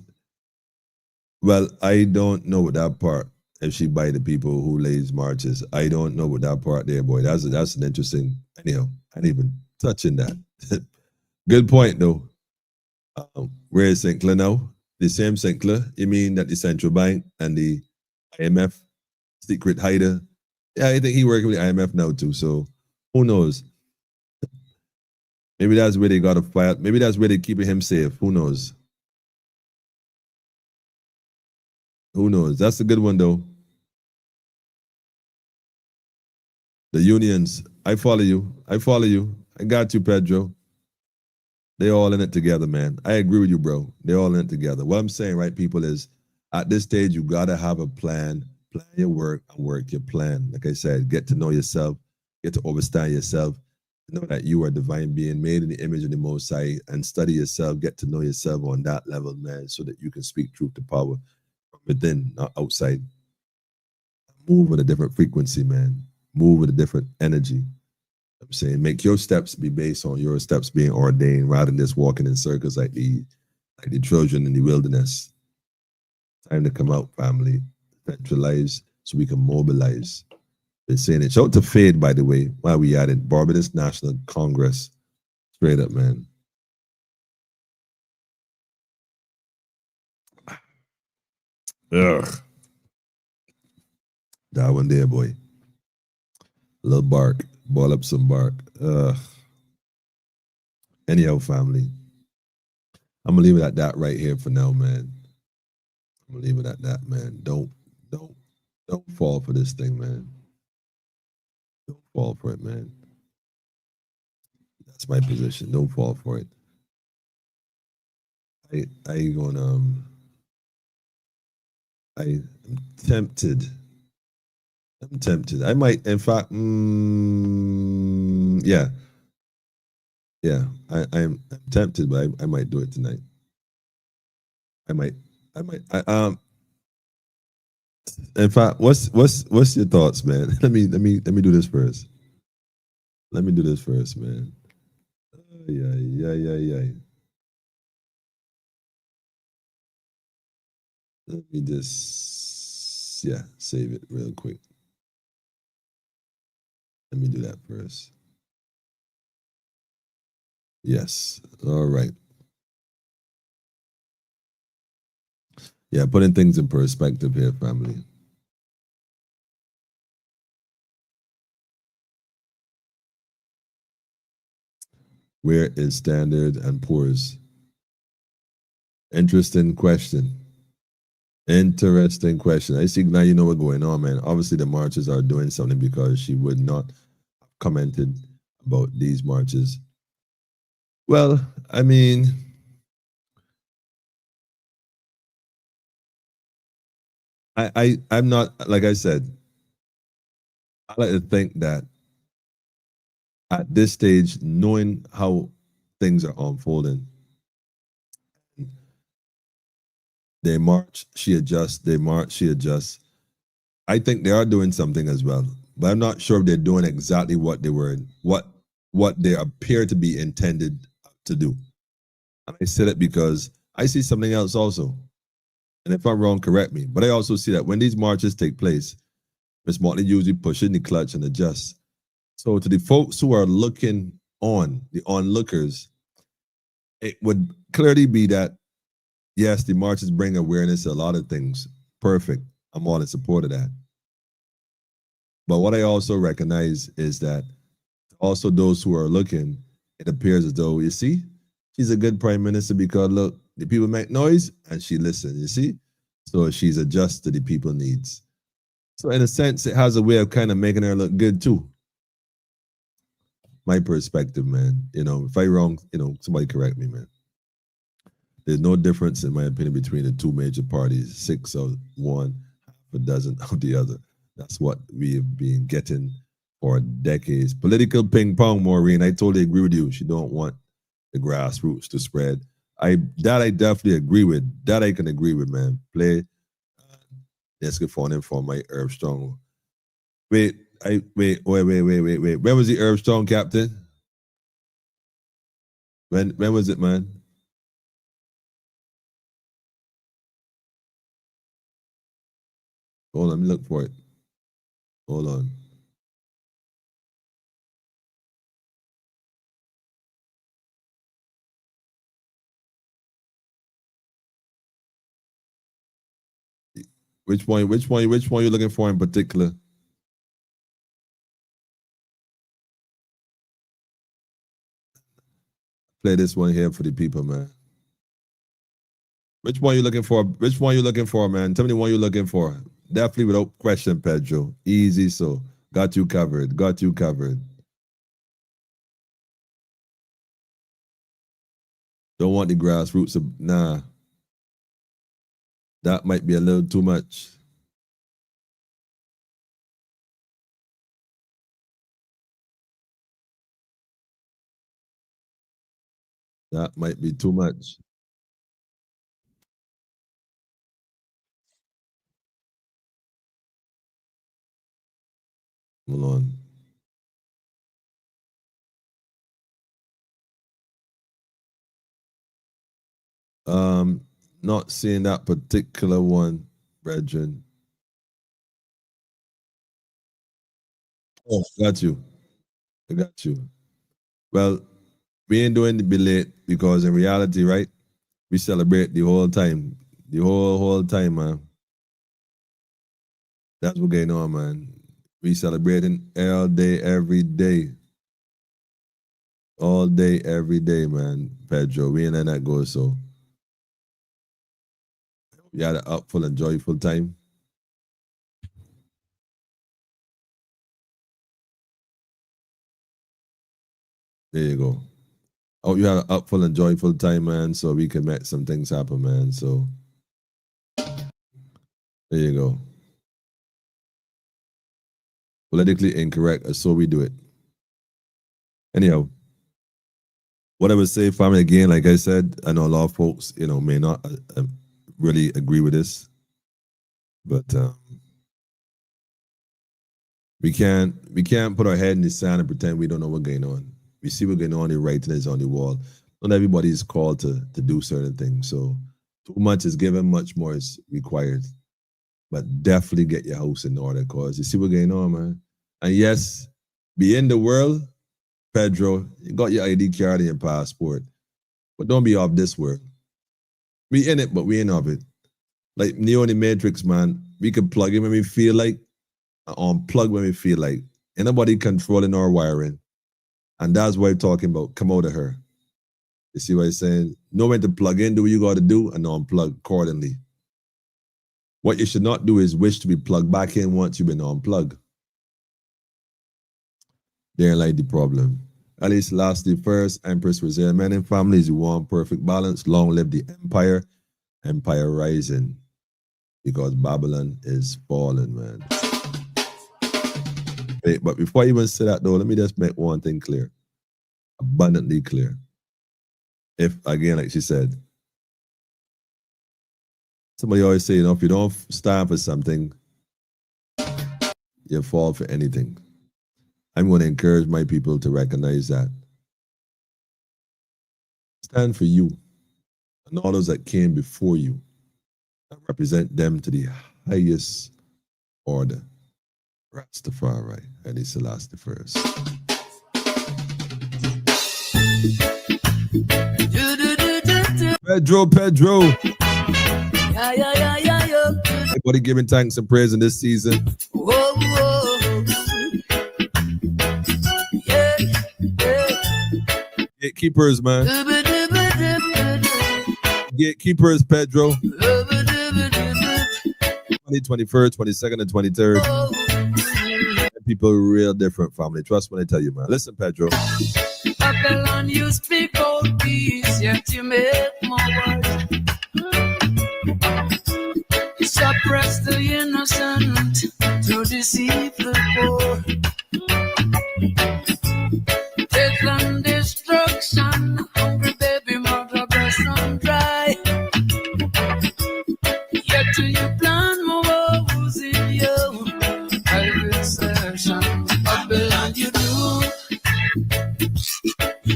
Well, I don't know what that part. If she by the people who leads marches, I don't know what that part there, boy. That's an interesting. Anyhow, I didn't even touch in that. Good point, though. Where is Sinclair now? The same Sinclair? You mean that the central bank and the IMF secret hider? Yeah, I think he working with the IMF now too. So who knows? Maybe that's where they got to fight. Maybe that's where they keeping him safe. Who knows? Who knows? That's a good one though. The unions. I follow you. I follow you. I got you, Pedro. They all in it together, man. I agree with you, bro. They all in it together. What I'm saying, right, people, is at this stage, you got to have a plan your work, and work your plan. Like I said, get to know yourself, get to understand yourself, know that you are a divine being made in the image of the Most High, and study yourself, get to know yourself on that level, man, so that you can speak truth to power from within, not outside. Move with a different frequency, man. Move with a different energy. I'm saying make your steps be based on your steps being ordained rather than just walking in circles like the children in the wilderness. Time to come out, family. Centralize so we can mobilize. Been saying it. Shout out to Fade, by the way, while we at it. Barbados National Congress. Straight up, man. Ugh. That one there, boy. A little bark. Ball up some bark. Anyhow, family. I'm gonna leave it at that right here for now, man. I'm gonna leave it at that, man. Don't fall for this thing, man. Don't fall for it, man. That's my position. Don't fall for it. I'm tempted. I'm tempted. I might, in fact, I'm tempted, but I might do it tonight. In fact, what's your thoughts, man? Let me do this first. Let me do this first, man. Yeah. Let me just save it real quick. Let me do that first. Yes. All right. Yeah, putting things in perspective here, family. Where is Standard and Poor's? Interesting question. Interesting question. I see now you know what's going on, man. Obviously, the marches are doing something because she would not have commented about these marches. Well, I mean, I'm not, like I said, I like to think that at this stage, knowing how things are unfolding, they march, she adjusts, they march, she adjusts. I think they are doing something as well, but I'm not sure if they're doing exactly what they were, what they appear to be intended to do. And I said it because I see something else also. And if I'm wrong, correct me. But I also see that when these marches take place, Miss Motley usually pushes the clutch and adjusts. So to the folks who are looking on, the onlookers, it would clearly be that, yes, the marches bring awareness to a lot of things. Perfect. I'm all in support of that. But what I also recognize is that also those who are looking, it appears as though, you see, she's a good prime minister because look, the people make noise and she listens, you see? So she's adjusted to the people's needs. So in a sense, it has a way of kind of making her look good too. My perspective, man. You know, if I'm wrong, you know, somebody correct me, man. There's no difference, in my opinion, between the two major parties, 6 of one, half a dozen of the other. That's what we have been getting for decades. Political ping pong, Maureen. I totally agree with you. She don't want the grassroots to spread. I definitely agree with. That I can agree with, man. Play. Let's get phone in for my Herb Strong. Wait. When was the Herb Strong captain? When was it, man? Hold on, let me look for it. Hold on. Which one you looking for in particular? Play this one here for the people, man. Which one you looking for? Which one you looking for, man? Tell me the one you're looking for. Definitely without question, Pedro. Easy, so got you covered. Got you covered. Don't want the grassroots of, nah. That might be a little too much. That might be too much. Hold on. Not seeing that particular one, brethren. Oh, got you. I got you. Well, we ain't doing the belate because in reality, right, we celebrate the whole time. The whole time, man. That's what's going on, man. We celebrating all day, every day. All day, every day, man. Pedro, we ain't letting that go, so. We had an upful and joyful time. There you go. Oh, you had an upful and joyful time, man, so we can make some things happen, man. So there you go. Politically incorrect, so we do it. Anyhow, what I would say, family, again, like I said, I know a lot of folks, you know, may not really agree with this, but we can't put our head in the sand and pretend we don't know what's going on. We see what's going on, the writing is on the wall. Not everybody is called to do certain things. So too much is given, much more is required. But definitely get your house in order, because you see what's going on, man. And yes, be in the world, Pedro, you got your ID card and your passport, but don't be off this world. We in it, but we ain't of it. Like Neo in the Matrix, man, we can plug in when we feel like, unplug when we feel like. Ain't nobody controlling our wiring. And that's what I'm talking about. Come out of her. You see what I'm saying? Know when to plug in, do what you got to do, and unplug accordingly. What you should not do is wish to be plugged back in once you've been unplugged. There lies the problem. At least lastly, first, Empress Reserve, men and families, you want perfect balance. Long live the empire. Empire rising. because Babylon is fallen, man. Hey, but before I even say that though, let me just make one thing clear. Abundantly clear. If, again, like she said, somebody always say, if you don't stand for something, you fall for anything. I'm going to encourage my people to recognize that. Stand for you and all those that came before you and represent them to the highest order. Rastafari, Haile Selassie the First. Pedro. Everybody giving thanks and praise in this season. Gatekeepers, man. Gatekeepers, Pedro. 21st, 22nd, and 23rd. People are real different, family. Trust when I tell you, man. Listen, Pedro. Babylon, you speak all peace, yet you make more words. You suppress the innocent to deceive the poor. Death and destruction, hungry baby mother breast on dry. Yet do you plan more woes in you? Private session, Babylon, you do.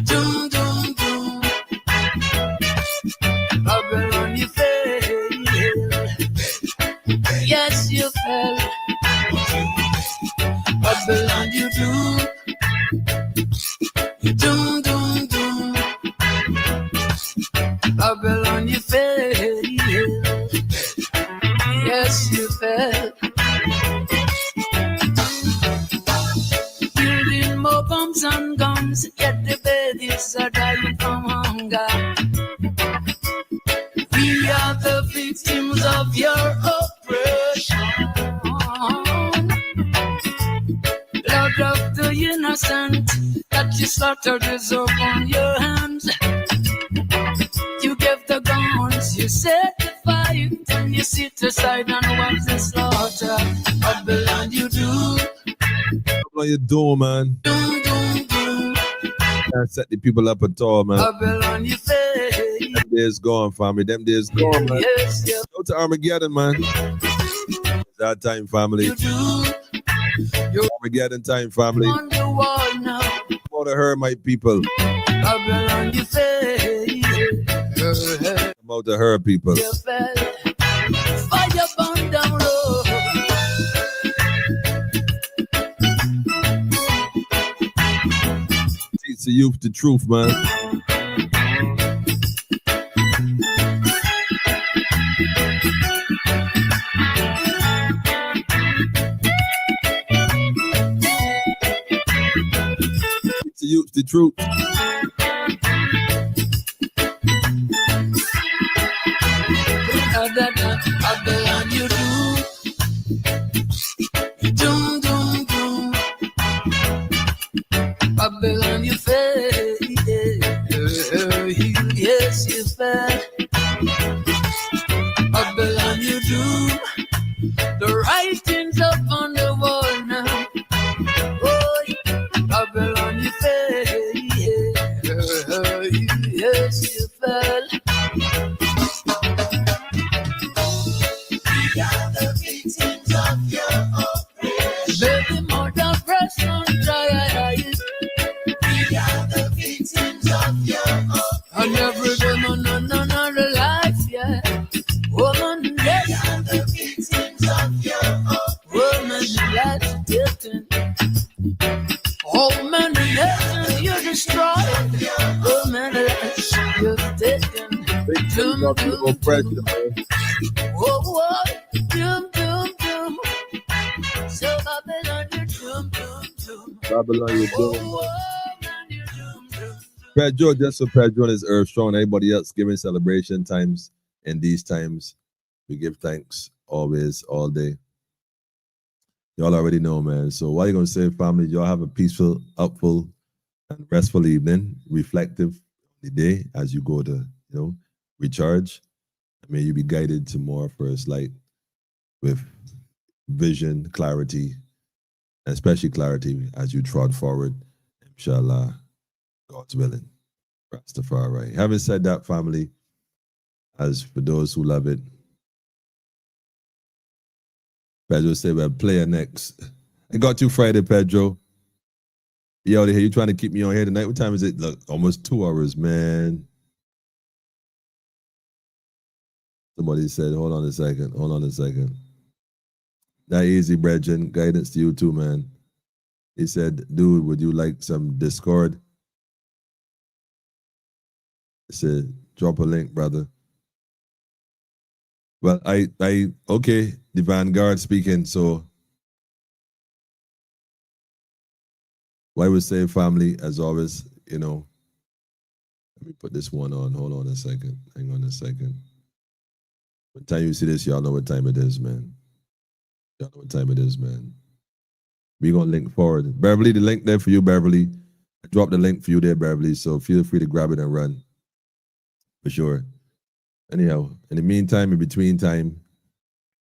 Doom, doom, doom. Babylon, you fail. Yes, you fell. Babylon, you do. Doom, doom, doom. Babylon, you fail. Yes, you fell. Building more bombs and guns, yet the babies are dying from hunger. We are the victims of your oppression. Blood of the innocent that you slaughtered is upon your hands. You gave the guns, you set the fight, and you sit aside and watch the slaughter. Babylon, you do. What you doing, man? Doom, doom, doom. Can't set the people up at all, man. Babylon, you fail. Them days gone, family. Them days gone, man. Yes, yes. Go to Armageddon, man. It's that time, family. You do. Armageddon time, family. On the wall now. Come out to her, my people. Babylon, you fail. Come out to her, people. You fell. Fire burn down low. Teach the youth the truth, man. Teach the youth the truth. Babylon, you do. Doom, doom, doom. Babylon, you fail. Yes, you fail. Babylon, you do. The writings up on the wall now. Oh, Babylon, you fail. Yes, you fail. Baby, more than fresh on dry eyes. We are the victims of your oppression. And every day, no, life, yeah. Woman, yes. We are the victims of your oppression. Woman, life taken. Oh, man, yes, you destroyed. Woman, life you've taken. Victims of the oppression, man. Whoa, whoa, doom, doom, doom. So Babylon, you doom, doom, doom. Babylon, you Whoa, doing. whoa, man, you doom, doom. Pedro, just so Pedro is earth strong. Everybody else giving celebration times. In these times, we give thanks always, all day. Y'all already know, man. So what are you gonna say, family? Y'all have a peaceful, upful, and restful evening, reflective the day as you go to, recharge. May you be guided to more first light with vision, clarity, especially clarity as you trod forward, inshallah, God's willing. Rastafari. Having said that, family, as for those who love it, Pedro said, well, player next. I got you Friday, Pedro. Yo, you trying to keep me on here tonight? What time is it? Look, almost 2 hours, man. Somebody said, hold on a second. That easy, Brethren. Guidance to you too, man. He said, dude, would you like some Discord? I said, drop a link, brother. Well, okay, the Vanguard speaking, so what I would say, family, as always, let me put this one on. Hold on a second. Hang on a second. By the time you see this, y'all know what time it is, man. Y'all know what time it is, man. We're going to link forward. Beverly, the link there for you, Beverly. I dropped the link for you there, Beverly, so feel free to grab it and run. For sure. Anyhow, in the meantime, in between time.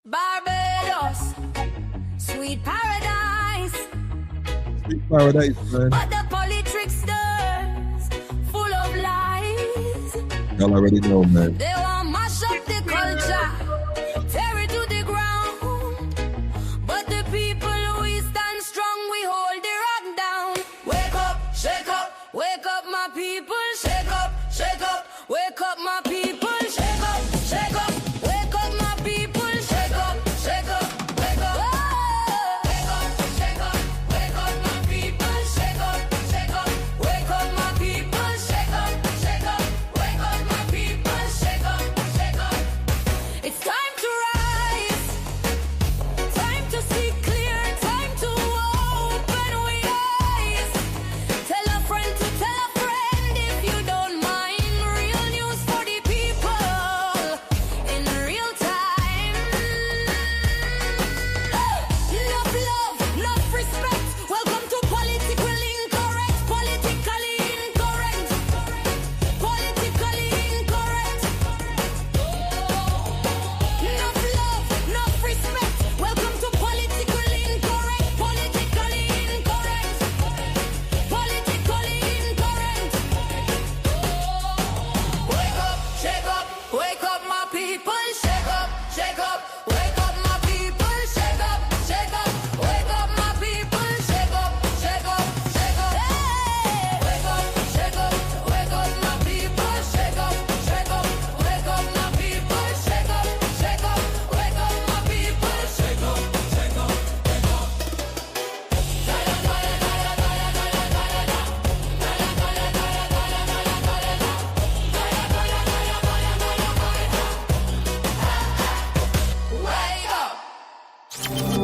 Barbados, sweet paradise. Sweet paradise, man. But the politricksters, full of lies. Y'all already know, man. They want mash up the culture, tear it to the ground. But the people, we stand strong, we hold the rock down. Wake up, wake up my people. Shake up, wake up my people. Wake up!